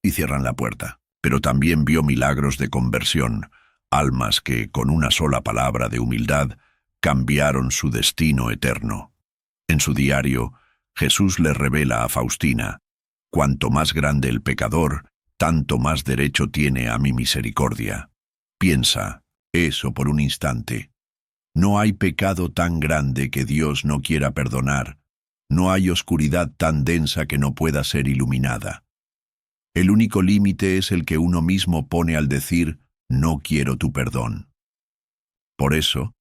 y cierran la puerta. Pero también vio milagros de conversión, almas que, con una sola palabra de humildad, cambiaron su destino eterno. En su diario, Jesús le revela a Faustina: cuanto más grande el pecador, tanto más derecho tiene a mi misericordia. Piensa eso por un instante. No hay pecado tan grande que Dios no quiera perdonar. No hay oscuridad tan densa que no pueda ser iluminada. El único límite es el que uno mismo pone al decir: no quiero tu perdón. Por eso,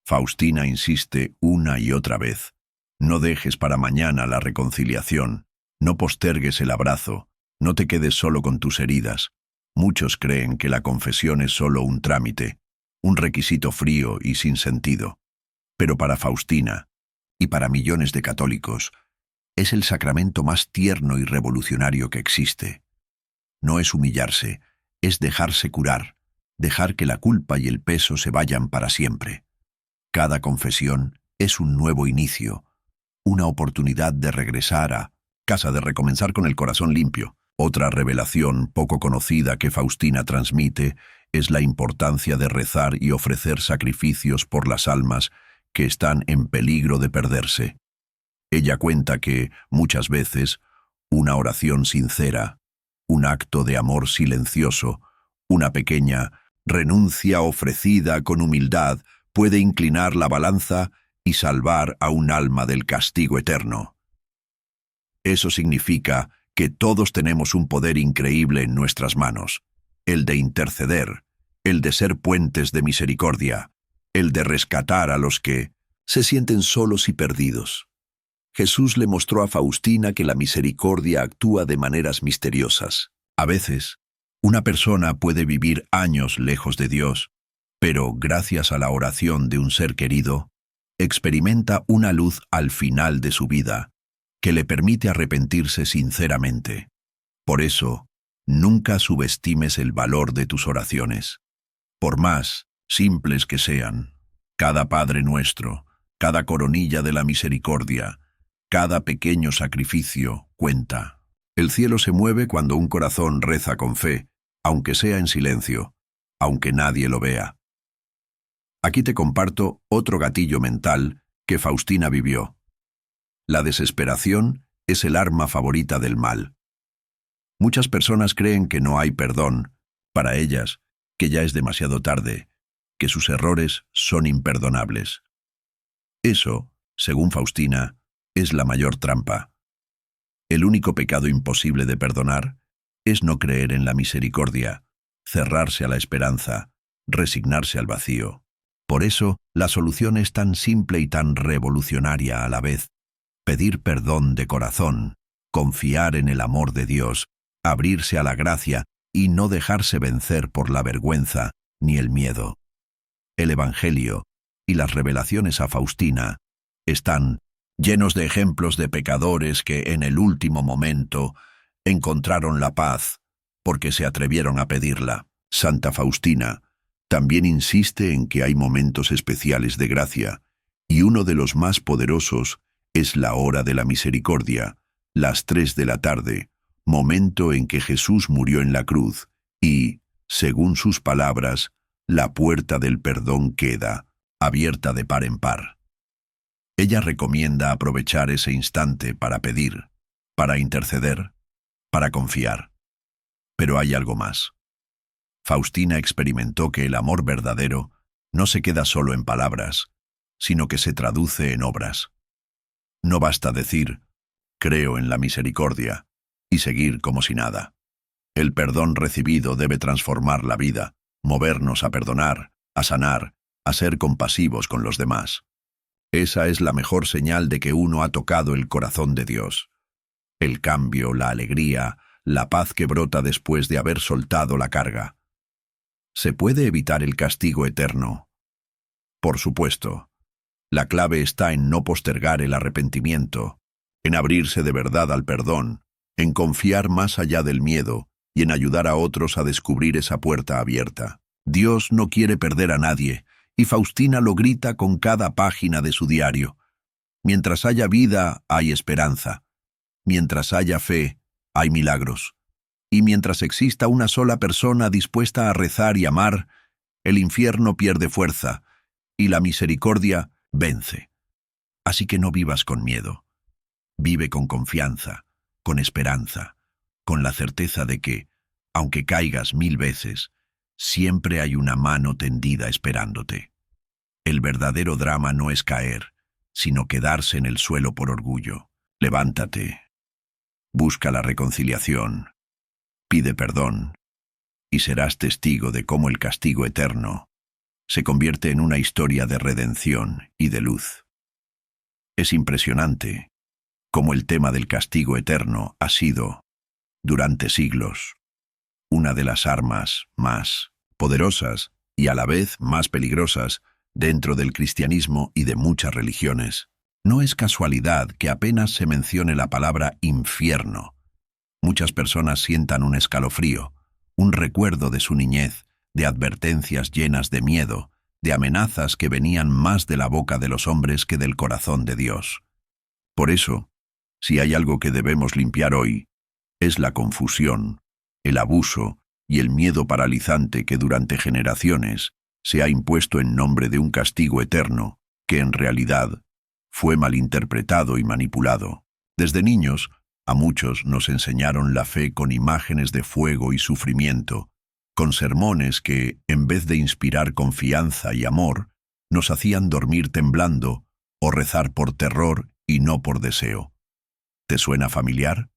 Faustina insiste una y otra vez: no dejes para mañana la reconciliación, no postergues el abrazo, no te quedes solo con tus heridas. Muchos creen que la confesión es solo un trámite, un requisito frío y sin sentido. Pero para Faustina, y para millones de católicos, es el sacramento más tierno y revolucionario que existe. No es humillarse, es dejarse curar, dejar que la culpa y el peso se vayan para siempre. Cada confesión es un nuevo inicio, una oportunidad de regresar a casa, de recomenzar con el corazón limpio. Otra revelación poco conocida que Faustina transmite es la importancia de rezar y ofrecer sacrificios por las almas que están en peligro de perderse. Ella cuenta que, muchas veces, una oración sincera, un acto de amor silencioso, una pequeña renuncia ofrecida con humildad puede inclinar la balanza y salvar a un alma del castigo eterno. Eso significa que todos tenemos un poder increíble en nuestras manos, el de interceder, el de ser puentes de misericordia, el de rescatar a los que se sienten solos y perdidos. Jesús le mostró a Faustina que la misericordia actúa de maneras misteriosas. A veces, una persona puede vivir años lejos de Dios, pero gracias a la oración de un ser querido, experimenta una luz al final de su vida que le permite arrepentirse sinceramente. Por eso, nunca subestimes el valor de tus oraciones. Por más simples que sean, cada Padre Nuestro, cada coronilla de la misericordia, cada pequeño sacrificio cuenta. El cielo se mueve cuando un corazón reza con fe, aunque sea en silencio, aunque nadie lo vea. Aquí te comparto otro gatillo mental que Faustina vivió. La desesperación es el arma favorita del mal. Muchas personas creen que no hay perdón, para ellas, que ya es demasiado tarde, que sus errores son imperdonables. Eso, según Faustina, es la mayor trampa. El único pecado imposible de perdonar es no creer en la misericordia, cerrarse a la esperanza, resignarse al vacío. Por eso, la solución es tan simple y tan revolucionaria a la vez: pedir perdón de corazón, confiar en el amor de Dios, abrirse a la gracia y no dejarse vencer por la vergüenza ni el miedo. El Evangelio y las revelaciones a Faustina están llenos de ejemplos de pecadores que en el último momento encontraron la paz porque se atrevieron a pedirla. Santa Faustina también insiste en que hay momentos especiales de gracia, y uno de los más poderosos es la hora de la misericordia, las 3 de la tarde, momento en que Jesús murió en la cruz, y, según sus palabras, la puerta del perdón queda abierta de par en par. Ella recomienda aprovechar ese instante para pedir, para interceder, para confiar. Pero hay algo más. Faustina experimentó que el amor verdadero no se queda solo en palabras, sino que se traduce en obras. No basta decir: creo en la misericordia, y seguir como si nada. El perdón recibido debe transformar la vida, movernos a perdonar, a sanar, a ser compasivos con los demás. Esa es la mejor señal de que uno ha tocado el corazón de Dios. El cambio, la alegría, la paz que brota después de haber soltado la carga. ¿Se puede evitar el castigo eterno? Por supuesto. La clave está en no postergar el arrepentimiento, en abrirse de verdad al perdón, en confiar más allá del miedo y en ayudar a otros a descubrir esa puerta abierta. Dios no quiere perder a nadie, y Faustina lo grita con cada página de su diario. Mientras haya vida, hay esperanza. Mientras haya fe, hay milagros. Y mientras exista una sola persona dispuesta a rezar y amar, el infierno pierde fuerza y la misericordia vence. Así que no vivas con miedo. Vive con confianza, con esperanza, con la certeza de que, aunque caigas 1000 veces, siempre hay una mano tendida esperándote. El verdadero drama no es caer, sino quedarse en el suelo por orgullo. Levántate, busca la reconciliación, pide perdón, y serás testigo de cómo el castigo eterno se convierte en una historia de redención y de luz. Es impresionante cómo el tema del castigo eterno ha sido, durante siglos, una de las armas más poderosas y a la vez más peligrosas dentro del cristianismo y de muchas religiones. No es casualidad que apenas se mencione la palabra infierno, muchas personas sientan un escalofrío, un recuerdo de su niñez, de advertencias llenas de miedo, de amenazas que venían más de la boca de los hombres que del corazón de Dios. Por eso, si hay algo que debemos limpiar hoy, es la confusión, el abuso y el miedo paralizante que durante generaciones se ha impuesto en nombre de un castigo eterno que en realidad fue malinterpretado y manipulado. Desde niños, a muchos nos enseñaron la fe con imágenes de fuego y sufrimiento, con sermones que, en vez de inspirar confianza y amor, nos hacían dormir temblando o rezar por terror y no por deseo. ¿Te suena familiar?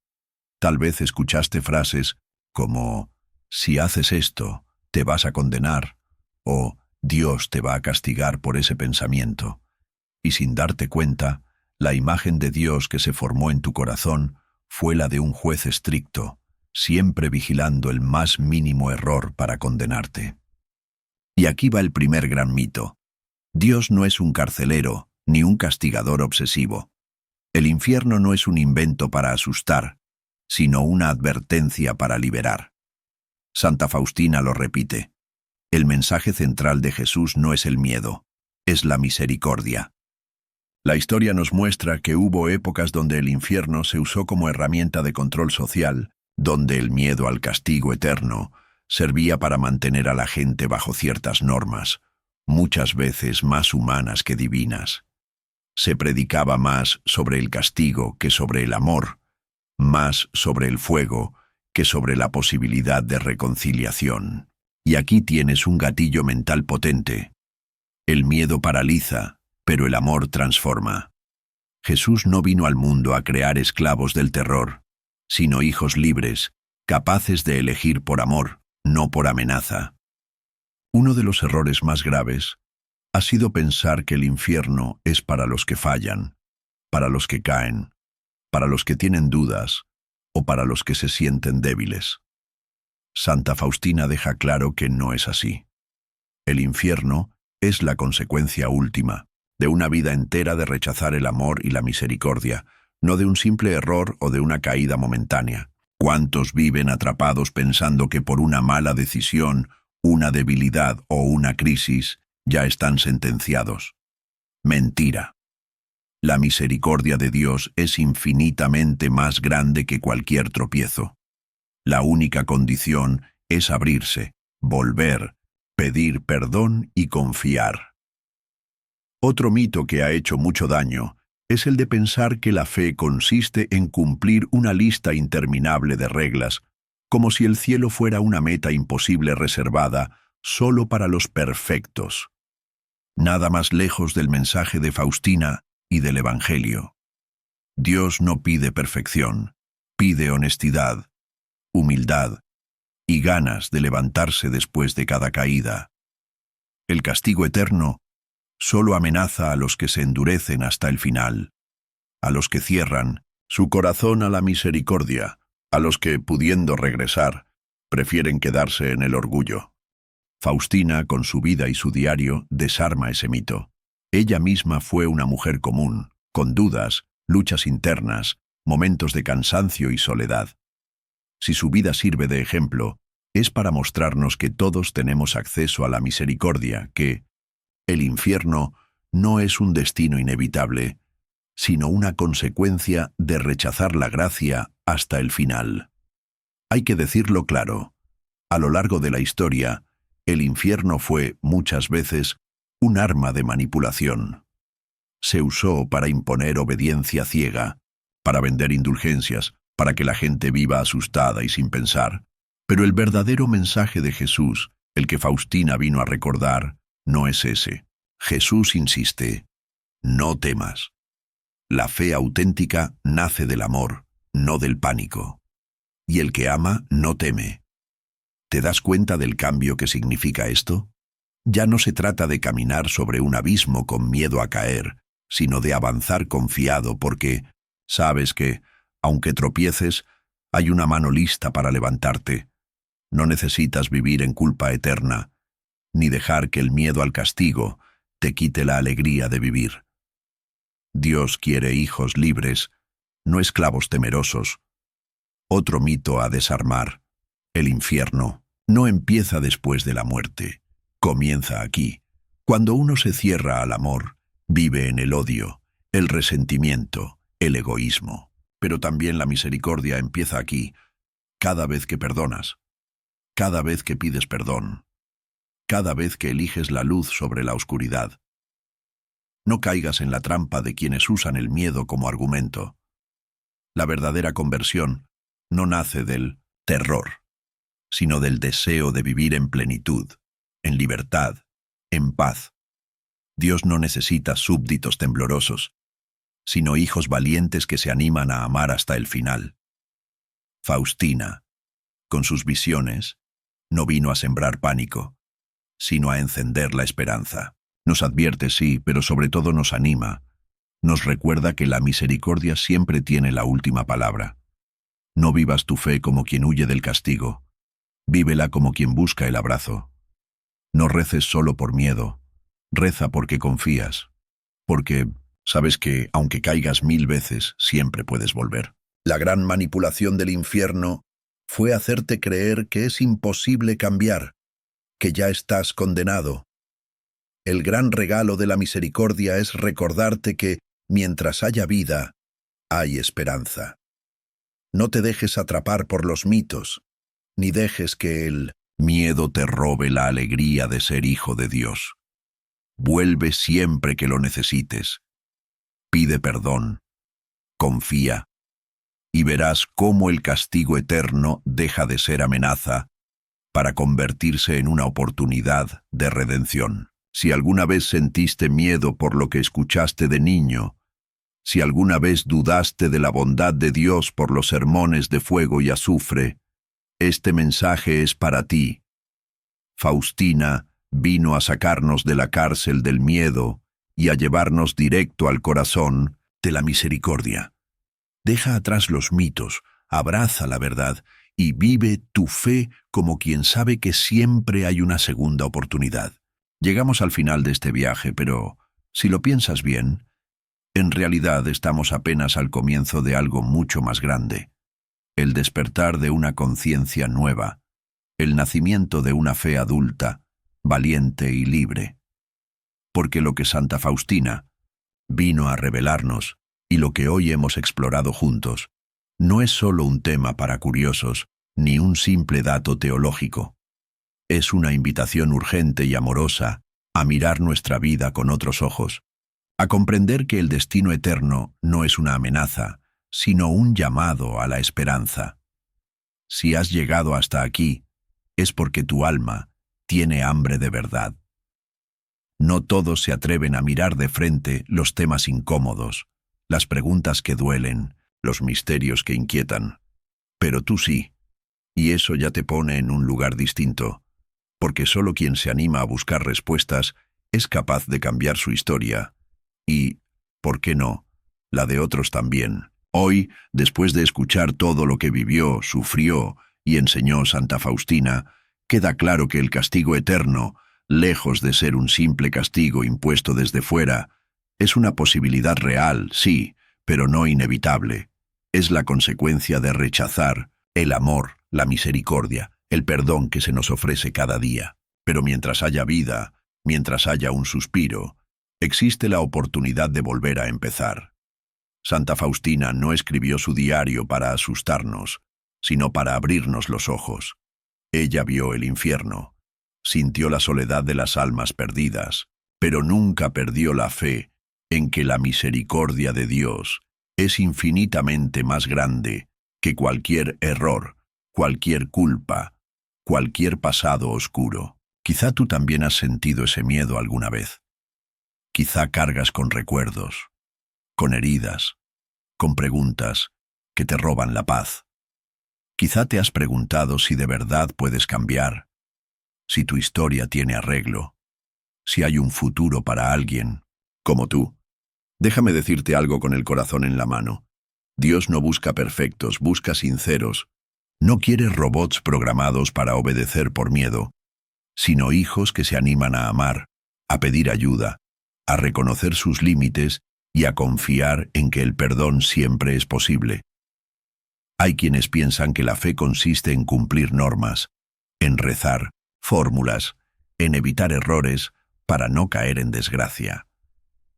Tal vez escuchaste frases como «Si haces esto, te vas a condenar» o «Dios te va a castigar por ese pensamiento». Y sin darte cuenta, la imagen de Dios que se formó en tu corazón fue la de un juez estricto, siempre vigilando el más mínimo error para condenarte. Y aquí va el primer gran mito. Dios no es un carcelero ni un castigador obsesivo. El infierno no es un invento para asustar, sino una advertencia para liberar. Santa Faustina lo repite. El mensaje central de Jesús no es el miedo, es la misericordia. La historia nos muestra que hubo épocas donde el infierno se usó como herramienta de control social, donde el miedo al castigo eterno servía para mantener a la gente bajo ciertas normas, muchas veces más humanas que divinas. Se predicaba más sobre el castigo que sobre el amor, más sobre el fuego que sobre la posibilidad de reconciliación. Y aquí tienes un gatillo mental potente. El miedo paraliza, pero el amor transforma. Jesús no vino al mundo a crear esclavos del terror, sino hijos libres, capaces de elegir por amor, no por amenaza. Uno de los errores más graves ha sido pensar que el infierno es para los que fallan, para los que caen, para los que tienen dudas o para los que se sienten débiles. Santa Faustina deja claro que no es así. El infierno es la consecuencia última de una vida entera de rechazar el amor y la misericordia, no de un simple error o de una caída momentánea. ¿Cuántos viven atrapados pensando que por una mala decisión, una debilidad o una crisis ya están sentenciados? Mentira. La misericordia de Dios es infinitamente más grande que cualquier tropiezo. La única condición es abrirse, volver, pedir perdón y confiar. Otro mito que ha hecho mucho daño es el de pensar que la fe consiste en cumplir una lista interminable de reglas, como si el cielo fuera una meta imposible reservada solo para los perfectos. Nada más lejos del mensaje de Faustina y del Evangelio. Dios no pide perfección, pide honestidad, humildad y ganas de levantarse después de cada caída. El castigo eterno solo amenaza a los que se endurecen hasta el final, a los que cierran su corazón a la misericordia, a los que, pudiendo regresar, prefieren quedarse en el orgullo. Faustina, con su vida y su diario, desarma ese mito. Ella misma fue una mujer común, con dudas, luchas internas, momentos de cansancio y soledad. Si su vida sirve de ejemplo, es para mostrarnos que todos tenemos acceso a la misericordia, que el infierno no es un destino inevitable, sino una consecuencia de rechazar la gracia hasta el final. Hay que decirlo claro, a lo largo de la historia, el infierno fue, muchas veces, un arma de manipulación. Se usó para imponer obediencia ciega, para vender indulgencias, para que la gente viva asustada y sin pensar. Pero el verdadero mensaje de Jesús, el que Faustina vino a recordar, no es ese. Jesús insiste, no temas. La fe auténtica nace del amor, no del pánico. Y el que ama no teme. ¿Te das cuenta del cambio que significa esto? Ya no se trata de caminar sobre un abismo con miedo a caer, sino de avanzar confiado porque sabes que, aunque tropieces, hay una mano lista para levantarte. No necesitas vivir en culpa eterna, ni dejar que el miedo al castigo te quite la alegría de vivir. Dios quiere hijos libres, no esclavos temerosos. Otro mito a desarmar. El infierno no empieza después de la muerte, comienza aquí. Cuando uno se cierra al amor, vive en el odio, el resentimiento, el egoísmo. Pero también la misericordia empieza aquí, cada vez que perdonas, cada vez que pides perdón, cada vez que eliges la luz sobre la oscuridad. No caigas en la trampa de quienes usan el miedo como argumento. La verdadera conversión no nace del terror, sino del deseo de vivir en plenitud, en libertad, en paz. Dios no necesita súbditos temblorosos, sino hijos valientes que se animan a amar hasta el final. Faustina, con sus visiones, no vino a sembrar pánico, sino a encender la esperanza. Nos advierte, sí, pero sobre todo nos anima. Nos recuerda que la misericordia siempre tiene la última palabra. No vivas tu fe como quien huye del castigo. Vívela como quien busca el abrazo. No reces solo por miedo. Reza porque confías. Porque sabes que, aunque caigas 1000 veces, siempre puedes volver. La gran manipulación del infierno fue hacerte creer que es imposible cambiar, que ya estás condenado. El gran regalo de la misericordia es recordarte que, mientras haya vida, hay esperanza. No te dejes atrapar por los mitos, ni dejes que el miedo te robe la alegría de ser hijo de Dios. Vuelve siempre que lo necesites. Pide perdón. Confía. Y verás cómo el castigo eterno deja de ser amenaza para convertirse en una oportunidad de redención. Si alguna vez sentiste miedo por lo que escuchaste de niño, si alguna vez dudaste de la bondad de Dios por los sermones de fuego y azufre, este mensaje es para ti. Faustina vino a sacarnos de la cárcel del miedo y a llevarnos directo al corazón de la misericordia. Deja atrás los mitos, abraza la verdad y vive tu fe como quien sabe que siempre hay una segunda oportunidad. Llegamos al final de este viaje, pero, si lo piensas bien, en realidad estamos apenas al comienzo de algo mucho más grande. El despertar de una conciencia nueva, el nacimiento de una fe adulta, valiente y libre. Porque lo que Santa Faustina vino a revelarnos, y lo que hoy hemos explorado juntos, no es solo un tema para curiosos, ni un simple dato teológico. Es una invitación urgente y amorosa a mirar nuestra vida con otros ojos, a comprender que el destino eterno no es una amenaza, sino un llamado a la esperanza. Si has llegado hasta aquí, es porque tu alma tiene hambre de verdad. No todos se atreven a mirar de frente los temas incómodos, las preguntas que duelen, los misterios que inquietan. Pero tú sí, y eso ya te pone en un lugar distinto, porque solo quien se anima a buscar respuestas es capaz de cambiar su historia y, ¿por qué no?, la de otros también. Hoy, después de escuchar todo lo que vivió, sufrió y enseñó Santa Faustina, queda claro que el castigo eterno, lejos de ser un simple castigo impuesto desde fuera, es una posibilidad real, sí, pero no inevitable. Es la consecuencia de rechazar el amor, la misericordia, el perdón que se nos ofrece cada día. Pero mientras haya vida, mientras haya un suspiro, existe la oportunidad de volver a empezar. Santa Faustina no escribió su diario para asustarnos, sino para abrirnos los ojos. Ella vio el infierno, sintió la soledad de las almas perdidas, pero nunca perdió la fe en que la misericordia de Dios es infinitamente más grande que cualquier error, cualquier culpa, cualquier pasado oscuro. Quizá tú también has sentido ese miedo alguna vez. Quizá cargas con recuerdos, con heridas, con preguntas que te roban la paz. Quizá te has preguntado si de verdad puedes cambiar, si tu historia tiene arreglo, si hay un futuro para alguien como tú. Déjame decirte algo con el corazón en la mano. Dios no busca perfectos, busca sinceros. No quiere robots programados para obedecer por miedo, sino hijos que se animan a amar, a pedir ayuda, a reconocer sus límites y a confiar en que el perdón siempre es posible. Hay quienes piensan que la fe consiste en cumplir normas, en rezar, fórmulas, en evitar errores para no caer en desgracia.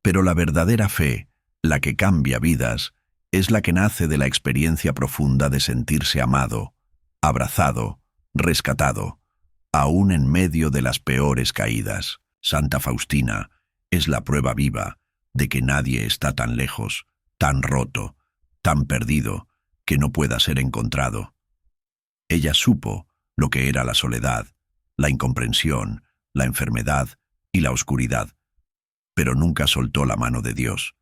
Pero la verdadera fe, la que cambia vidas, es la que nace de la experiencia profunda de sentirse amado, abrazado, rescatado, aún en medio de las peores caídas. Santa Faustina es la prueba viva de que nadie está tan lejos, tan roto, tan perdido, que no pueda ser encontrado. Ella supo lo que era la soledad, la incomprensión, la enfermedad y la oscuridad, pero nunca soltó la mano de Dios.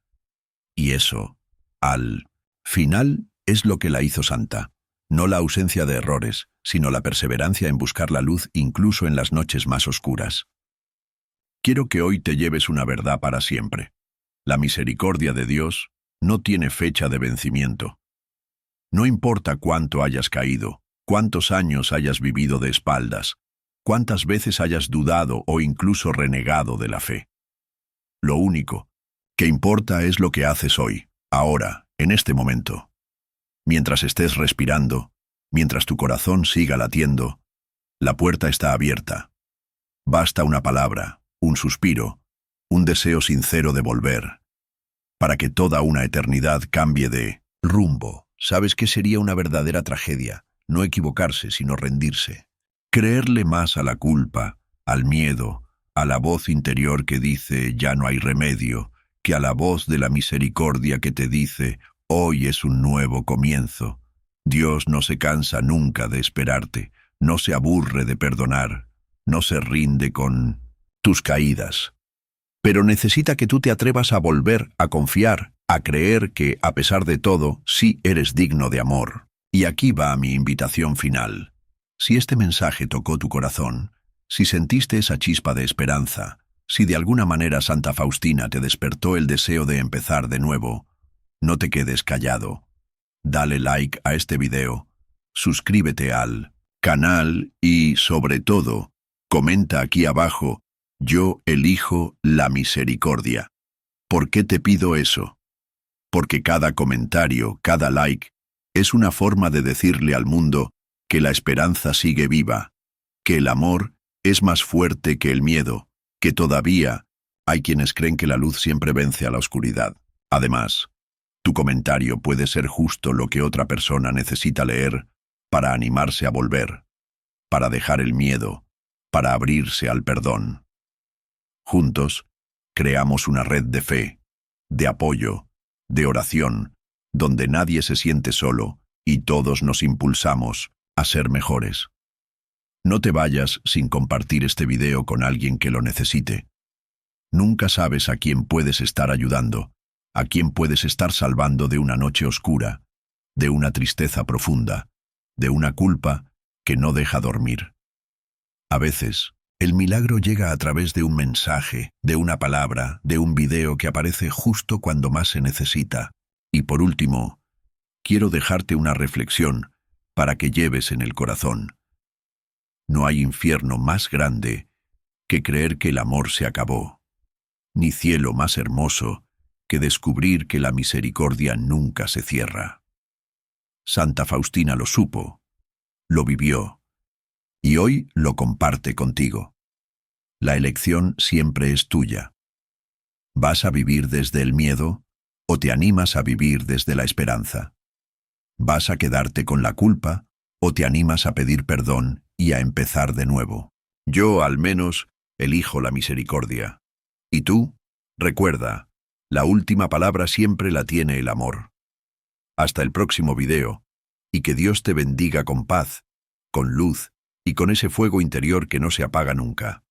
Y eso, al final, es lo que la hizo santa. No la ausencia de errores, sino la perseverancia en buscar la luz incluso en las noches más oscuras. Quiero que hoy te lleves una verdad para siempre. La misericordia de Dios no tiene fecha de vencimiento. No importa cuánto hayas caído, cuántos años hayas vivido de espaldas, cuántas veces hayas dudado o incluso renegado de la fe. Lo único que importa es lo que haces hoy, ahora, en este momento. Mientras estés respirando, mientras tu corazón siga latiendo, la puerta está abierta. Basta una palabra, un suspiro, un deseo sincero de volver, para que toda una eternidad cambie de rumbo. ¿Sabes qué sería una verdadera tragedia? No equivocarse, sino rendirse. Creerle más a la culpa, al miedo, a la voz interior que dice ya no hay remedio, que a la voz de la misericordia que te dice hoy es un nuevo comienzo. Dios no se cansa nunca de esperarte, no se aburre de perdonar, no se rinde con tus caídas. Pero necesita que tú te atrevas a volver, a confiar, a creer que, a pesar de todo, sí eres digno de amor. Y aquí va mi invitación final. Si este mensaje tocó tu corazón, si sentiste esa chispa de esperanza, si de alguna manera Santa Faustina te despertó el deseo de empezar de nuevo, no te quedes callado. Dale like a este video, suscríbete al canal y, sobre todo, comenta aquí abajo: yo elijo la misericordia. ¿Por qué te pido eso? Porque cada comentario, cada like, es una forma de decirle al mundo que la esperanza sigue viva, que el amor es más fuerte que el miedo, que todavía hay quienes creen que la luz siempre vence a la oscuridad. Además, tu comentario puede ser justo lo que otra persona necesita leer para animarse a volver, para dejar el miedo, para abrirse al perdón. Juntos, creamos una red de fe, de apoyo, de oración, donde nadie se siente solo y todos nos impulsamos a ser mejores. No te vayas sin compartir este video con alguien que lo necesite. Nunca sabes a quién puedes estar ayudando, a quién puedes estar salvando de una noche oscura, de una tristeza profunda, de una culpa que no deja dormir. A veces, El milagro llega a través de un mensaje, de una palabra, de un video que aparece justo cuando más se necesita. Y por último, quiero dejarte una reflexión para que lleves en el corazón. No hay infierno más grande que creer que el amor se acabó, ni cielo más hermoso que descubrir que la misericordia nunca se cierra. Santa Faustina lo supo, lo vivió, y hoy lo comparte contigo. La elección siempre es tuya. ¿Vas a vivir desde el miedo o te animas a vivir desde la esperanza? ¿Vas a quedarte con la culpa o te animas a pedir perdón y a empezar de nuevo? Yo, al menos, elijo la misericordia. ¿Y tú? Recuerda, la última palabra siempre la tiene el amor. Hasta el próximo video, y que Dios te bendiga con paz, con luz y con ese fuego interior que no se apaga nunca.